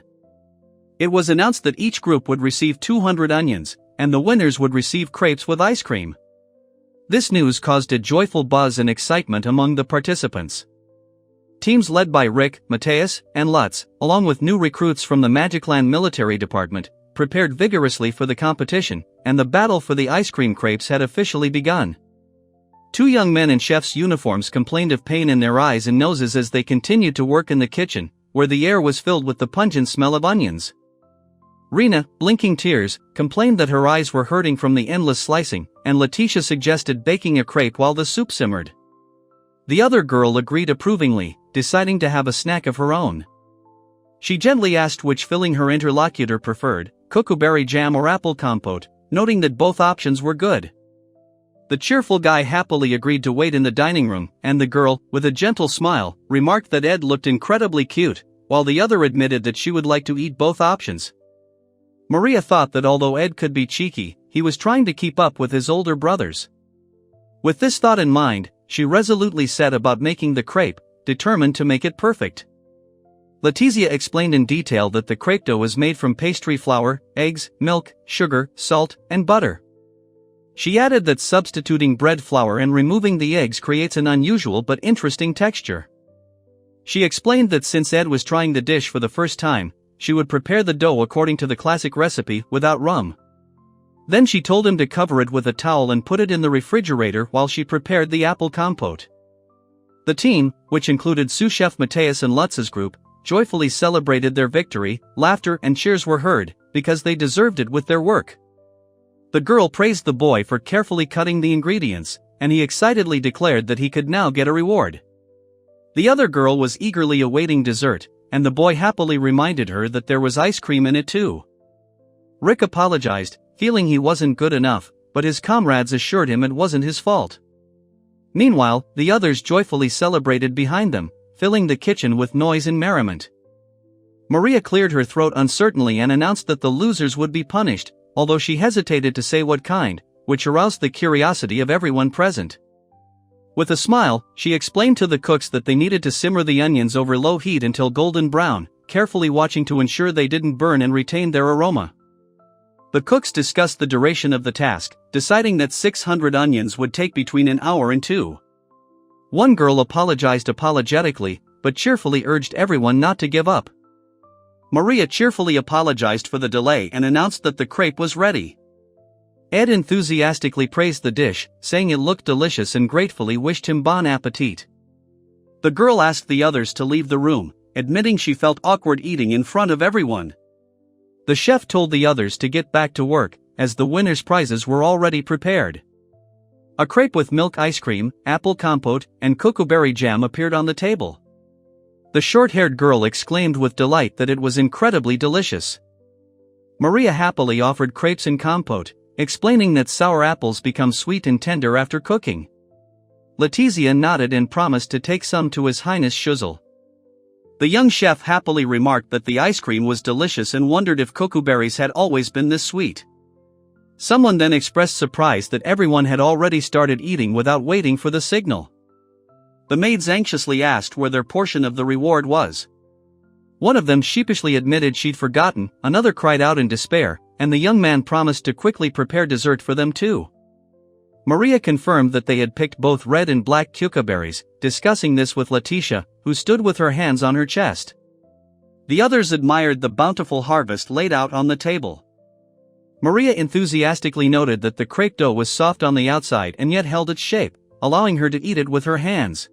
It was announced that each group would receive 200 onions, and the winners would receive crepes with ice cream. This news caused a joyful buzz and excitement among the participants. Teams led by Rick, Mateus, and Lutz, along with new recruits from the Magicland military department, prepared vigorously for the competition, and the battle for the ice cream crepes had officially begun. 2 young men in chef's uniforms complained of pain in their eyes and noses as they continued to work in the kitchen, where the air was filled with the pungent smell of onions. Rina, blinking tears, complained that her eyes were hurting from the endless slicing, and Letitia suggested baking a crepe while the soup simmered. The other girl agreed approvingly, deciding to have a snack of her own. She gently asked which filling her interlocutor preferred, cuckooberry jam or apple compote, noting that both options were good. The cheerful guy happily agreed to wait in the dining room, and the girl, with a gentle smile, remarked that Ed looked incredibly cute, while the other admitted that she would like to eat both options. Maria thought that although Ed could be cheeky, he was trying to keep up with his older brothers. With this thought in mind, she resolutely set about making the crepe, determined to make it perfect. Letizia explained in detail that the crepe dough is made from pastry flour, eggs, milk, sugar, salt, and butter. She added that substituting bread flour and removing the eggs creates an unusual but interesting texture. She explained that since Ed was trying the dish for the first time, she would prepare the dough according to the classic recipe without rum. Then she told him to cover it with a towel and put it in the refrigerator while she prepared the apple compote. The team, which included sous chef Mateus and Lutz's group, joyfully celebrated their victory. Laughter and cheers were heard, because they deserved it with their work. The girl praised the boy for carefully cutting the ingredients, and he excitedly declared that he could now get a reward. The other girl was eagerly awaiting dessert, and the boy happily reminded her that there was ice cream in it too. Rick apologized, feeling he wasn't good enough, but his comrades assured him it wasn't his fault. Meanwhile, the others joyfully celebrated behind them, filling the kitchen with noise and merriment. Maria cleared her throat uncertainly and announced that the losers would be punished, although she hesitated to say what kind, which aroused the curiosity of everyone present. With a smile, she explained to the cooks that they needed to simmer the onions over low heat until golden brown, carefully watching to ensure they didn't burn and retain their aroma. The cooks discussed the duration of the task, deciding that 600 onions would take between an hour and 2. One girl apologized apologetically, but cheerfully urged everyone not to give up. Maria cheerfully apologized for the delay and announced that the crepe was ready. Ed enthusiastically praised the dish, saying it looked delicious and gratefully wished him bon appetit. The girl asked the others to leave the room, admitting she felt awkward eating in front of everyone. The chef told the others to get back to work, as the winners' prizes were already prepared. A crepe with milk ice cream, apple compote, and cocoberry jam appeared on the table. The short-haired girl exclaimed with delight that it was incredibly delicious. Maria happily offered crepes and compote, explaining that sour apples become sweet and tender after cooking. Letizia nodded and promised to take some to His Highness Schuzel. The young chef happily remarked that the ice cream was delicious and wondered if cocoberries had always been this sweet. Someone then expressed surprise that everyone had already started eating without waiting for the signal. The maids anxiously asked where their portion of the reward was. One of them sheepishly admitted she'd forgotten, another cried out in despair, and the young man promised to quickly prepare dessert for them too. Maria confirmed that they had picked both red and black cucaberries, discussing this with Letitia, who stood with her hands on her chest. The others admired the bountiful harvest laid out on the table. Maria enthusiastically noted that the crepe dough was soft on the outside and yet held its shape, allowing her to eat it with her hands.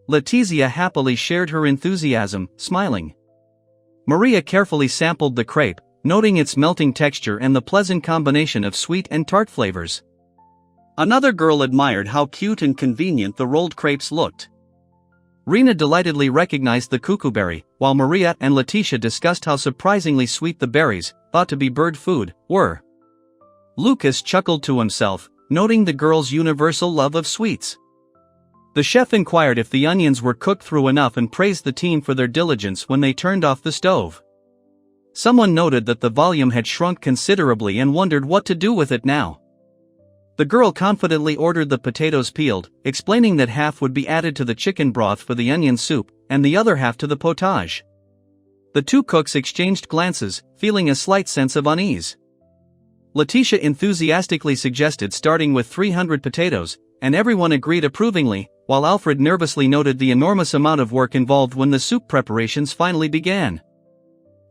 Letizia happily shared her enthusiasm, smiling. Maria carefully sampled the crepe, noting its melting texture and the pleasant combination of sweet and tart flavors. Another girl admired how cute and convenient the rolled crepes looked. Rena delightedly recognized the cuckooberry, while Maria and Letitia discussed how surprisingly sweet the berries, thought to be bird food, were. Lucas chuckled to himself, noting the girls' universal love of sweets. The chef inquired if the onions were cooked through enough and praised the team for their diligence when they turned off the stove. Someone noted that the volume had shrunk considerably and wondered what to do with it now. The girl confidently ordered the potatoes peeled, explaining that half would be added to the chicken broth for the onion soup, and the other half to the potage. The two cooks exchanged glances, feeling a slight sense of unease. Letitia enthusiastically suggested starting with 300 potatoes, and everyone agreed approvingly, while Alfred nervously noted the enormous amount of work involved when the soup preparations finally began.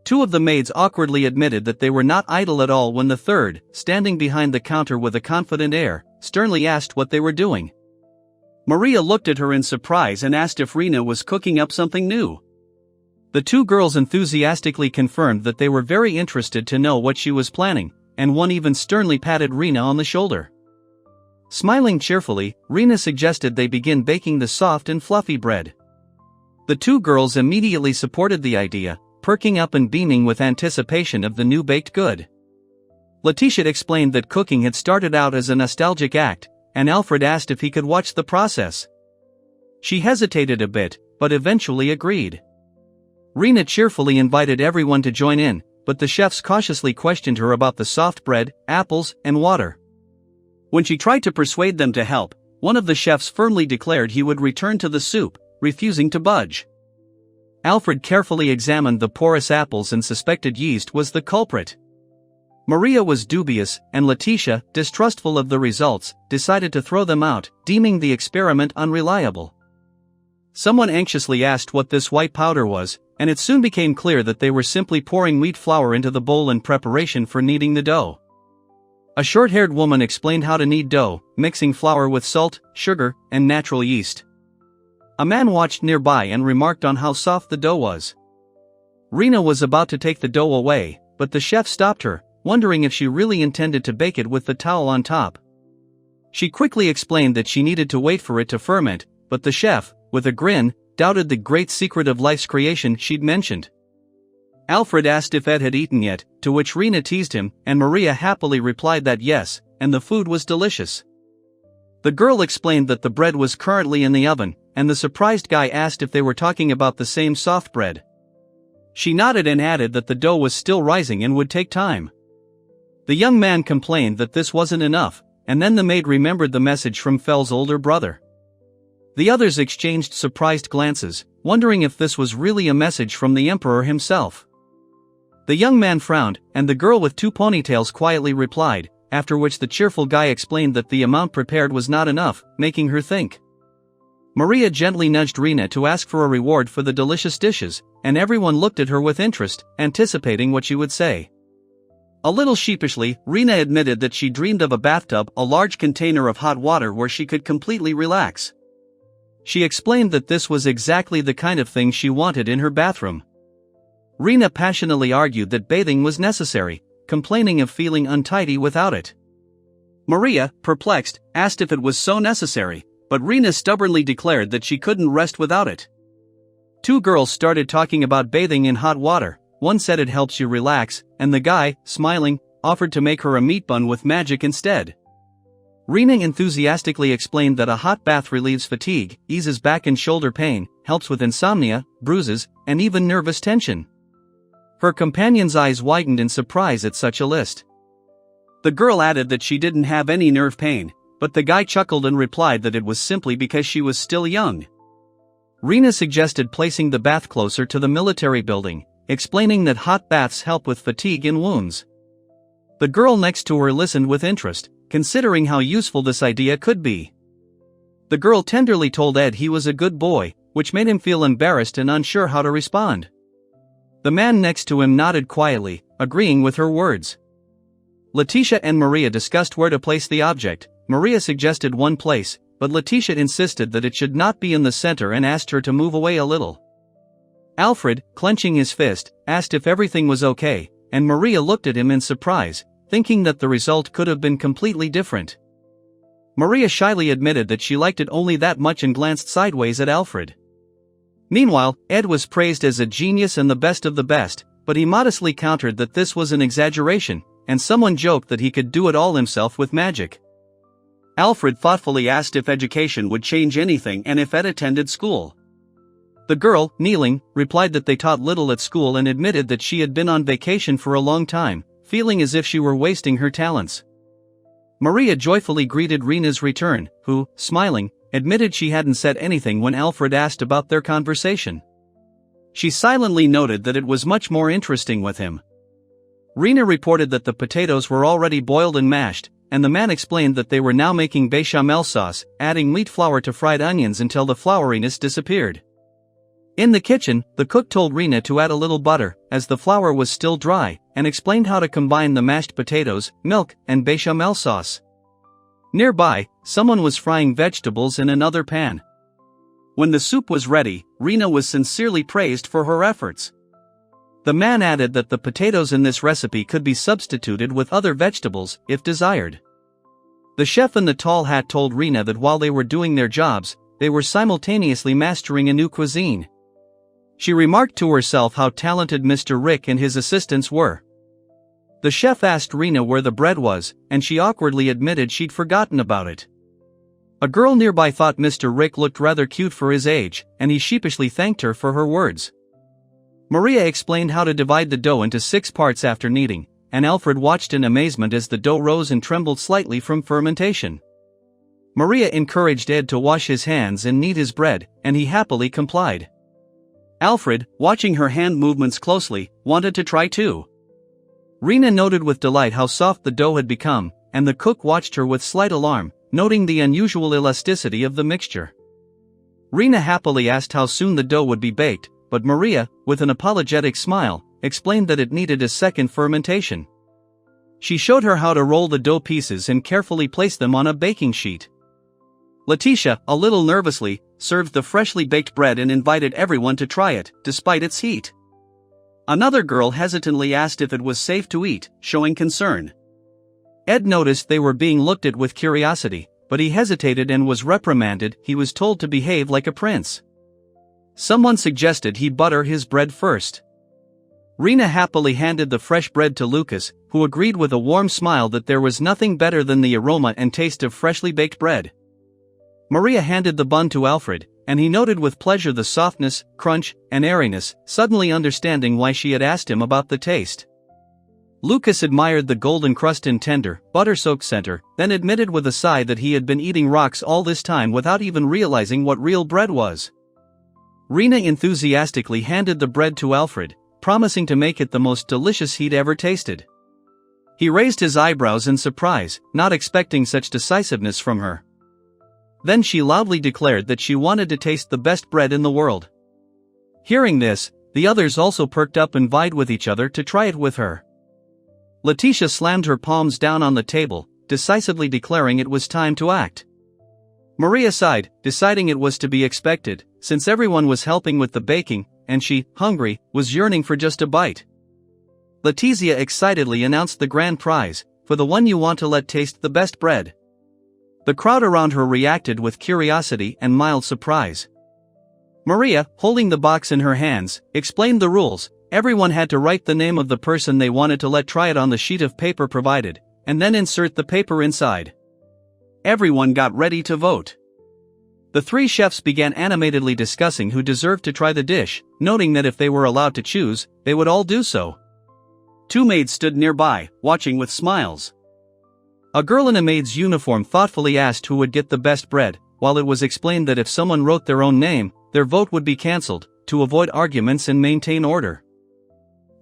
Two of the maids awkwardly admitted that they were not idle at all when the third, standing behind the counter with a confident air, sternly asked what they were doing. Maria looked at her in surprise and asked if Rena was cooking up something new. The two girls enthusiastically confirmed that they were very interested to know what she was planning, and one even sternly patted Rena on the shoulder. Smiling cheerfully, Rena suggested they begin baking the soft and fluffy bread. The two girls immediately supported the idea, perking up and beaming with anticipation of the new baked good. Letitia explained that cooking had started out as a nostalgic act, and Alfred asked if he could watch the process. She hesitated a bit, but eventually agreed. Rena cheerfully invited everyone to join in, but the chefs cautiously questioned her about the soft bread, apples, and water. When she tried to persuade them to help, one of the chefs firmly declared he would return to the soup, refusing to budge. Alfred carefully examined the porous apples and suspected yeast was the culprit. Maria was dubious, and Letitia, distrustful of the results, decided to throw them out, deeming the experiment unreliable. Someone anxiously asked what this white powder was, and it soon became clear that they were simply pouring wheat flour into the bowl in preparation for kneading the dough. A short-haired woman explained how to knead dough, mixing flour with salt, sugar, and natural yeast. A man watched nearby and remarked on how soft the dough was. Rena was about to take the dough away, but the chef stopped her, wondering if she really intended to bake it with the towel on top. She quickly explained that she needed to wait for it to ferment, but the chef, with a grin, doubted the great secret of life's creation she'd mentioned. Alfred asked if Ed had eaten yet, to which Rena teased him, and Maria happily replied that yes, and the food was delicious. The girl explained that the bread was currently in the oven, and the surprised guy asked if they were talking about the same soft bread. She nodded and added that the dough was still rising and would take time. The young man complained that this wasn't enough, and then the maid remembered the message from Fell's older brother. The others exchanged surprised glances, wondering if this was really a message from the emperor himself. The young man frowned, and the girl with 2 ponytails quietly replied, after which the cheerful guy explained that the amount prepared was not enough, making her think. Maria gently nudged Rina to ask for a reward for the delicious dishes, and everyone looked at her with interest, anticipating what she would say. A little sheepishly, Rina admitted that she dreamed of a bathtub, a large container of hot water where she could completely relax. She explained that this was exactly the kind of thing she wanted in her bathroom. Rina passionately argued that bathing was necessary, complaining of feeling untidy without it. Maria, perplexed, asked if it was so necessary, but Rina stubbornly declared that she couldn't rest without it. 2 girls started talking about bathing in hot water. One said it helps you relax, and the guy, smiling, offered to make her a meat bun with magic instead. Rina enthusiastically explained that a hot bath relieves fatigue, eases back and shoulder pain, helps with insomnia, bruises, and even nervous tension. Her companion's eyes widened in surprise at such a list. The girl added that she didn't have any nerve pain, but the guy chuckled and replied that it was simply because she was still young. Rina suggested placing the bath closer to the military building, explaining that hot baths help with fatigue and wounds. The girl next to her listened with interest, considering how useful this idea could be. The girl tenderly told Ed he was a good boy, which made him feel embarrassed and unsure how to respond. The man next to him nodded quietly, agreeing with her words. Letitia and Maria discussed where to place the object. Maria suggested one place, but Letitia insisted that it should not be in the center and asked her to move away a little. Alfred, clenching his fist, asked if everything was okay, and Maria looked at him in surprise, thinking that the result could have been completely different. Maria shyly admitted that she liked it only that much and glanced sideways at Alfred. Meanwhile, Ed was praised as a genius and the best of the best, but he modestly countered that this was an exaggeration, and someone joked that he could do it all himself with magic. Alfred thoughtfully asked if education would change anything and if Ed attended school. The girl, kneeling, replied that they taught little at school and admitted that she had been on vacation for a long time, feeling as if she were wasting her talents. Maria joyfully greeted Rina's return, who, smiling, admitted she hadn't said anything when Alfred asked about their conversation. She silently noted that it was much more interesting with him. Rina reported that the potatoes were already boiled and mashed, and the man explained that they were now making bechamel sauce, adding wheat flour to fried onions until the flouriness disappeared. In the kitchen, the cook told Rina to add a little butter, as the flour was still dry, and explained how to combine the mashed potatoes, milk, and bechamel sauce. Nearby, someone was frying vegetables in another pan. When the soup was ready, Rina was sincerely praised for her efforts. The man added that the potatoes in this recipe could be substituted with other vegetables, if desired. The chef in the tall hat told Rina that while they were doing their jobs, they were simultaneously mastering a new cuisine. She remarked to herself how talented Mr. Rick and his assistants were. The chef asked Rina where the bread was, and she awkwardly admitted she'd forgotten about it. A girl nearby thought Mr. Rick looked rather cute for his age, and he sheepishly thanked her for her words. Maria explained how to divide the dough into 6 parts after kneading, and Alfred watched in amazement as the dough rose and trembled slightly from fermentation. Maria encouraged Ed to wash his hands and knead his bread, and he happily complied. Alfred, watching her hand movements closely, wanted to try too. Rina noted with delight how soft the dough had become, and the cook watched her with slight alarm, noting the unusual elasticity of the mixture. Rina happily asked how soon the dough would be baked, but Maria, with an apologetic smile, explained that it needed a second fermentation. She showed her how to roll the dough pieces and carefully place them on a baking sheet. Letitia, a little nervously, served the freshly baked bread and invited everyone to try it, despite its heat. Another girl hesitantly asked if it was safe to eat, showing concern. Ed noticed they were being looked at with curiosity, but he hesitated and was reprimanded. He was told to behave like a prince. Someone suggested he butter his bread first. Rina happily handed the fresh bread to Lucas, who agreed with a warm smile that there was nothing better than the aroma and taste of freshly baked bread. Maria handed the bun to Alfred, and he noted with pleasure the softness, crunch, and airiness, suddenly understanding why she had asked him about the taste. Lucas admired the golden crust and tender, butter-soaked center, then admitted with a sigh that he had been eating rocks all this time without even realizing what real bread was. Rina enthusiastically handed the bread to Alfred, promising to make it the most delicious he'd ever tasted. He raised his eyebrows in surprise, not expecting such decisiveness from her. Then she loudly declared that she wanted to taste the best bread in the world. Hearing this, the others also perked up and vied with each other to try it with her. Letitia slammed her palms down on the table, decisively declaring it was time to act. Maria sighed, deciding it was to be expected, since everyone was helping with the baking, and she, hungry, was yearning for just a bite. Letizia excitedly announced the grand prize, for the one you want to let taste the best bread. The crowd around her reacted with curiosity and mild surprise. Maria, holding the box in her hands, explained the rules. Everyone had to write the name of the person they wanted to let try it on the sheet of paper provided, and then insert the paper inside. Everyone got ready to vote. The three chefs began animatedly discussing who deserved to try the dish, noting that if they were allowed to choose, they would all do so. Two maids stood nearby, watching with smiles. A girl in a maid's uniform thoughtfully asked who would get the best bread, while it was explained that if someone wrote their own name, their vote would be cancelled, to avoid arguments and maintain order.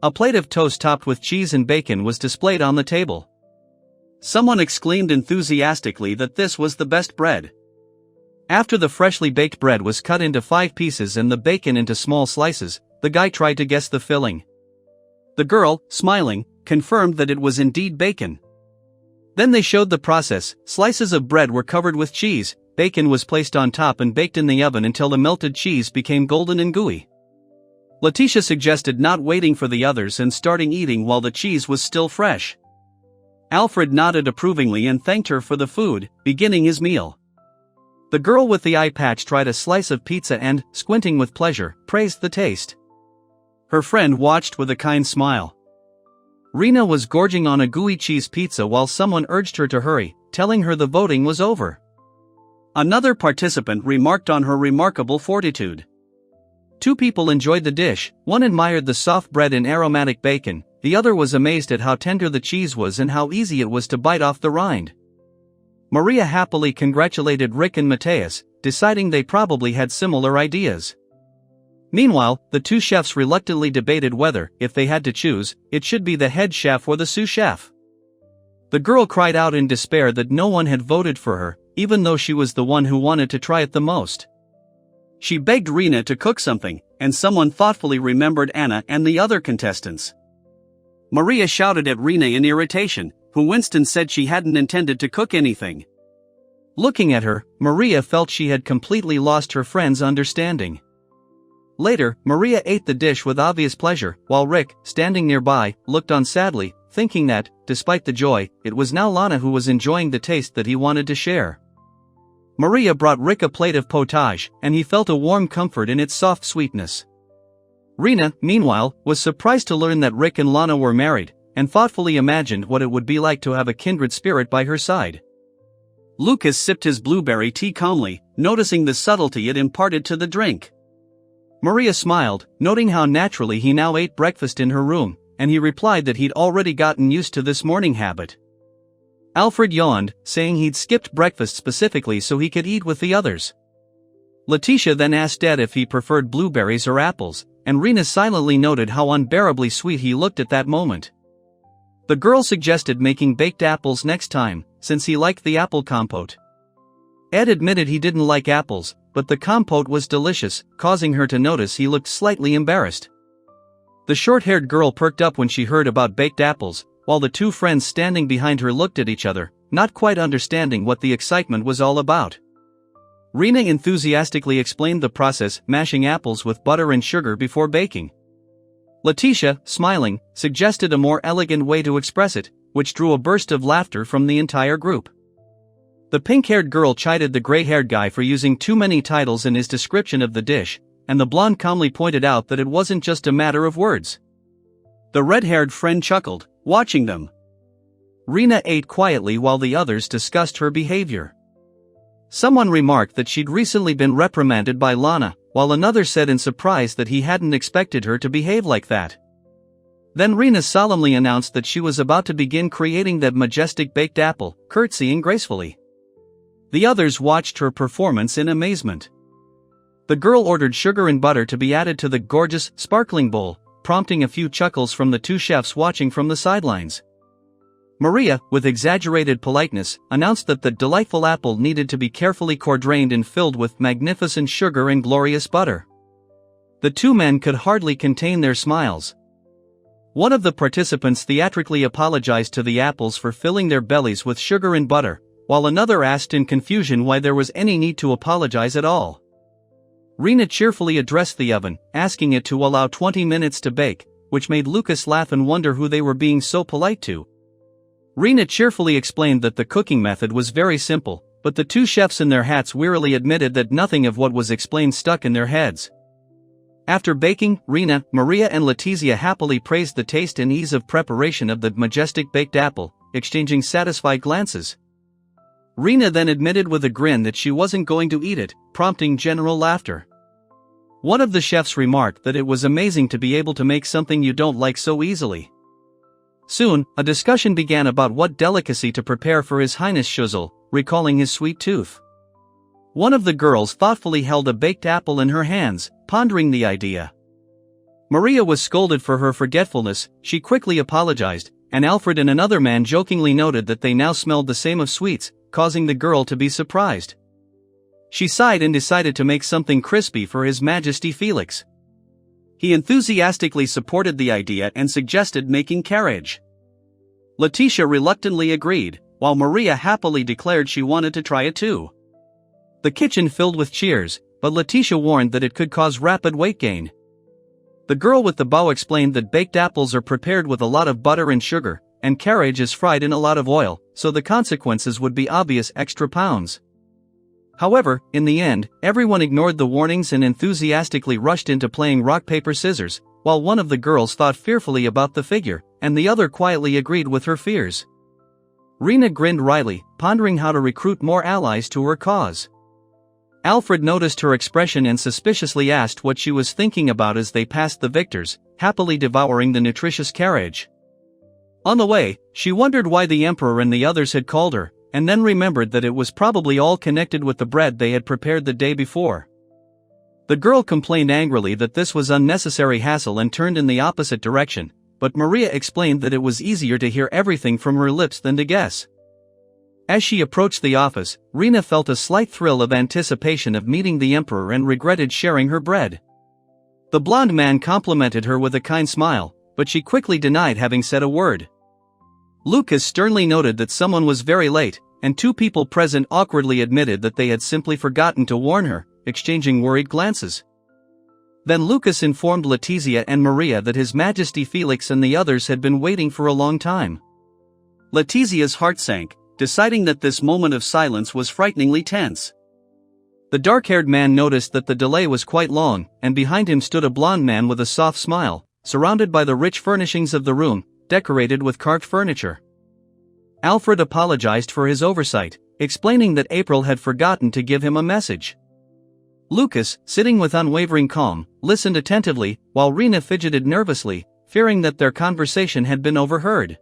A plate of toast topped with cheese and bacon was displayed on the table. Someone exclaimed enthusiastically that this was the best bread. After the freshly baked bread was cut into 5 pieces and the bacon into small slices, the guy tried to guess the filling. The girl, smiling, confirmed that it was indeed bacon. Then they showed the process. Slices of bread were covered with cheese, bacon was placed on top and baked in the oven until the melted cheese became golden and gooey. Letitia suggested not waiting for the others and starting eating while the cheese was still fresh. Alfred nodded approvingly and thanked her for the food, beginning his meal. The girl with the eye patch tried a slice of pizza and, squinting with pleasure, praised the taste. Her friend watched with a kind smile. Rena was gorging on a gooey cheese pizza while someone urged her to hurry, telling her the voting was over. Another participant remarked on her remarkable fortitude. 2 people enjoyed the dish, one admired the soft bread and aromatic bacon, the other was amazed at how tender the cheese was and how easy it was to bite off the rind. Maria happily congratulated Rick and Mateus, deciding they probably had similar ideas. Meanwhile, the 2 chefs reluctantly debated whether, if they had to choose, it should be the head chef or the sous chef. The girl cried out in despair that no one had voted for her, even though she was the one who wanted to try it the most. She begged Rena to cook something, and someone thoughtfully remembered Anna and the other contestants. Maria shouted at Rena in irritation, who winced and said she hadn't intended to cook anything. Looking at her, Maria felt she had completely lost her friend's understanding. Later, Maria ate the dish with obvious pleasure, while Rick, standing nearby, looked on sadly, thinking that, despite the joy, it was now Lana who was enjoying the taste that he wanted to share. Maria brought Rick a plate of potage, and he felt a warm comfort in its soft sweetness. Rena, meanwhile, was surprised to learn that Rick and Lana were married, and thoughtfully imagined what it would be like to have a kindred spirit by her side. Lucas sipped his blueberry tea calmly, noticing the subtlety it imparted to the drink. Maria smiled, noting how naturally he now ate breakfast in her room, and he replied that he'd already gotten used to this morning habit. Alfred yawned, saying he'd skipped breakfast specifically so he could eat with the others. Letitia then asked Ed if he preferred blueberries or apples, and Rena silently noted how unbearably sweet he looked at that moment. The girl suggested making baked apples next time, since he liked the apple compote. Ed admitted he didn't like apples, but the compote was delicious, causing her to notice he looked slightly embarrassed. The short-haired girl perked up when she heard about baked apples, while the 2 friends standing behind her looked at each other, not quite understanding what the excitement was all about. Rena enthusiastically explained the process, mashing apples with butter and sugar before baking. Letitia, smiling, suggested a more elegant way to express it, which drew a burst of laughter from the entire group. The pink-haired girl chided the gray-haired guy for using too many titles in his description of the dish, and the blonde calmly pointed out that it wasn't just a matter of words. The red-haired friend chuckled, watching them. Rena ate quietly while the others discussed her behavior. Someone remarked that she'd recently been reprimanded by Lana, while another said in surprise that he hadn't expected her to behave like that. Then Rena solemnly announced that she was about to begin creating that majestic baked apple, curtsying gracefully. The others watched her performance in amazement. The girl ordered sugar and butter to be added to the gorgeous, sparkling bowl, prompting a few chuckles from the two chefs watching from the sidelines. Maria, with exaggerated politeness, announced that the delightful apple needed to be carefully core-drained and filled with magnificent sugar and glorious butter. The two men could hardly contain their smiles. One of the participants theatrically apologized to the apples for filling their bellies with sugar and butter, while another asked in confusion why there was any need to apologize at all. Rina cheerfully addressed the oven, asking it to allow 20 minutes to bake, which made Lucas laugh and wonder who they were being so polite to. Rina cheerfully explained that the cooking method was very simple, but the two chefs in their hats wearily admitted that nothing of what was explained stuck in their heads. After baking, Rina, Maria and Letizia happily praised the taste and ease of preparation of the majestic baked apple, exchanging satisfied glances. Rina then admitted with a grin that she wasn't going to eat it, prompting general laughter. One of the chefs remarked that it was amazing to be able to make something you don't like so easily. Soon, a discussion began about what delicacy to prepare for His Highness Shouzel, recalling his sweet tooth. One of the girls thoughtfully held a baked apple in her hands, pondering the idea. Maria was scolded for her forgetfulness. She quickly apologized, and Alfred and another man jokingly noted that they now smelled the same of sweets, causing the girl to be surprised. She sighed and decided to make something crispy for His Majesty Felix. He enthusiastically supported the idea and suggested making carriage. Letitia reluctantly agreed, while Maria happily declared she wanted to try it too. The kitchen filled with cheers, but Letitia warned that it could cause rapid weight gain. The girl with the bow explained that baked apples are prepared with a lot of butter and sugar, and carriage is fried in a lot of oil, so the consequences would be obvious: extra pounds. However, in the end, everyone ignored the warnings and enthusiastically rushed into playing rock paper scissors, while one of the girls thought fearfully about the figure, and the other quietly agreed with her fears. Rina grinned wryly, pondering how to recruit more allies to her cause. Alfred noticed her expression and suspiciously asked what she was thinking about as they passed the victors, happily devouring the nutritious carriage. On the way, she wondered why the Emperor and the others had called her, and then remembered that it was probably all connected with the bread they had prepared the day before. The girl complained angrily that this was unnecessary hassle and turned in the opposite direction, but Maria explained that it was easier to hear everything from her lips than to guess. As she approached the office, Rina felt a slight thrill of anticipation of meeting the Emperor and regretted sharing her bread. The blonde man complimented her with a kind smile, but she quickly denied having said a word. Lucas sternly noted that someone was very late, and two people present awkwardly admitted that they had simply forgotten to warn her, exchanging worried glances. Then Lucas informed Letizia and Maria that His Majesty Felix and the others had been waiting for a long time. Letizia's heart sank, deciding that this moment of silence was frighteningly tense. The dark-haired man noticed that the delay was quite long, and behind him stood a blonde man with a soft smile, surrounded by the rich furnishings of the room, decorated with carved furniture. Alfred apologized for his oversight, explaining that April had forgotten to give him a message. Lucas, sitting with unwavering calm, listened attentively, while Rina fidgeted nervously, fearing that their conversation had been overheard.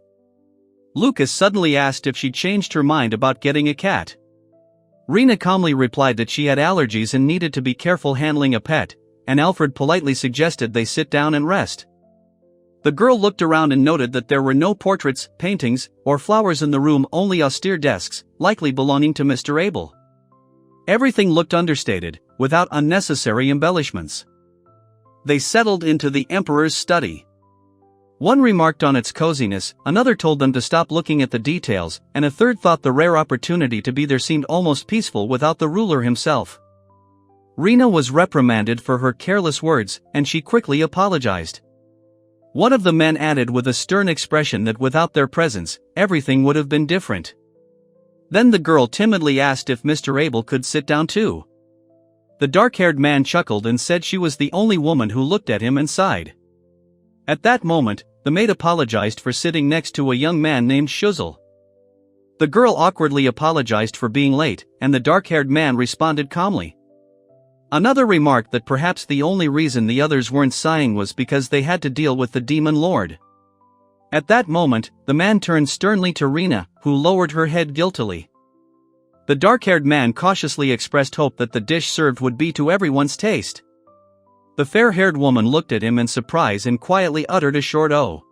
Lucas suddenly asked if she'd changed her mind about getting a cat. Rina calmly replied that she had allergies and needed to be careful handling a pet, and Alfred politely suggested they sit down and rest. The girl looked around and noted that there were no portraits, paintings, or flowers in the room, only austere desks, likely belonging to Mr. Abel. Everything looked understated, without unnecessary embellishments. They settled into the Emperor's study. One remarked on its coziness, another told them to stop looking at the details, and a third thought the rare opportunity to be there seemed almost peaceful without the ruler himself. Rina was reprimanded for her careless words, and she quickly apologized. One of the men added with a stern expression that without their presence, everything would have been different. Then the girl timidly asked if Mr. Abel could sit down too. The dark-haired man chuckled and said she was the only woman who looked at him and sighed. At that moment, the maid apologized for sitting next to a young man named Shouzel. The girl awkwardly apologized for being late, and the dark-haired man responded calmly. Another remarked that perhaps the only reason the others weren't sighing was because they had to deal with the demon lord. At that moment, the man turned sternly to Rina, who lowered her head guiltily. The dark-haired man cautiously expressed hope that the dish served would be to everyone's taste. The fair-haired woman looked at him in surprise and quietly uttered a short "oh."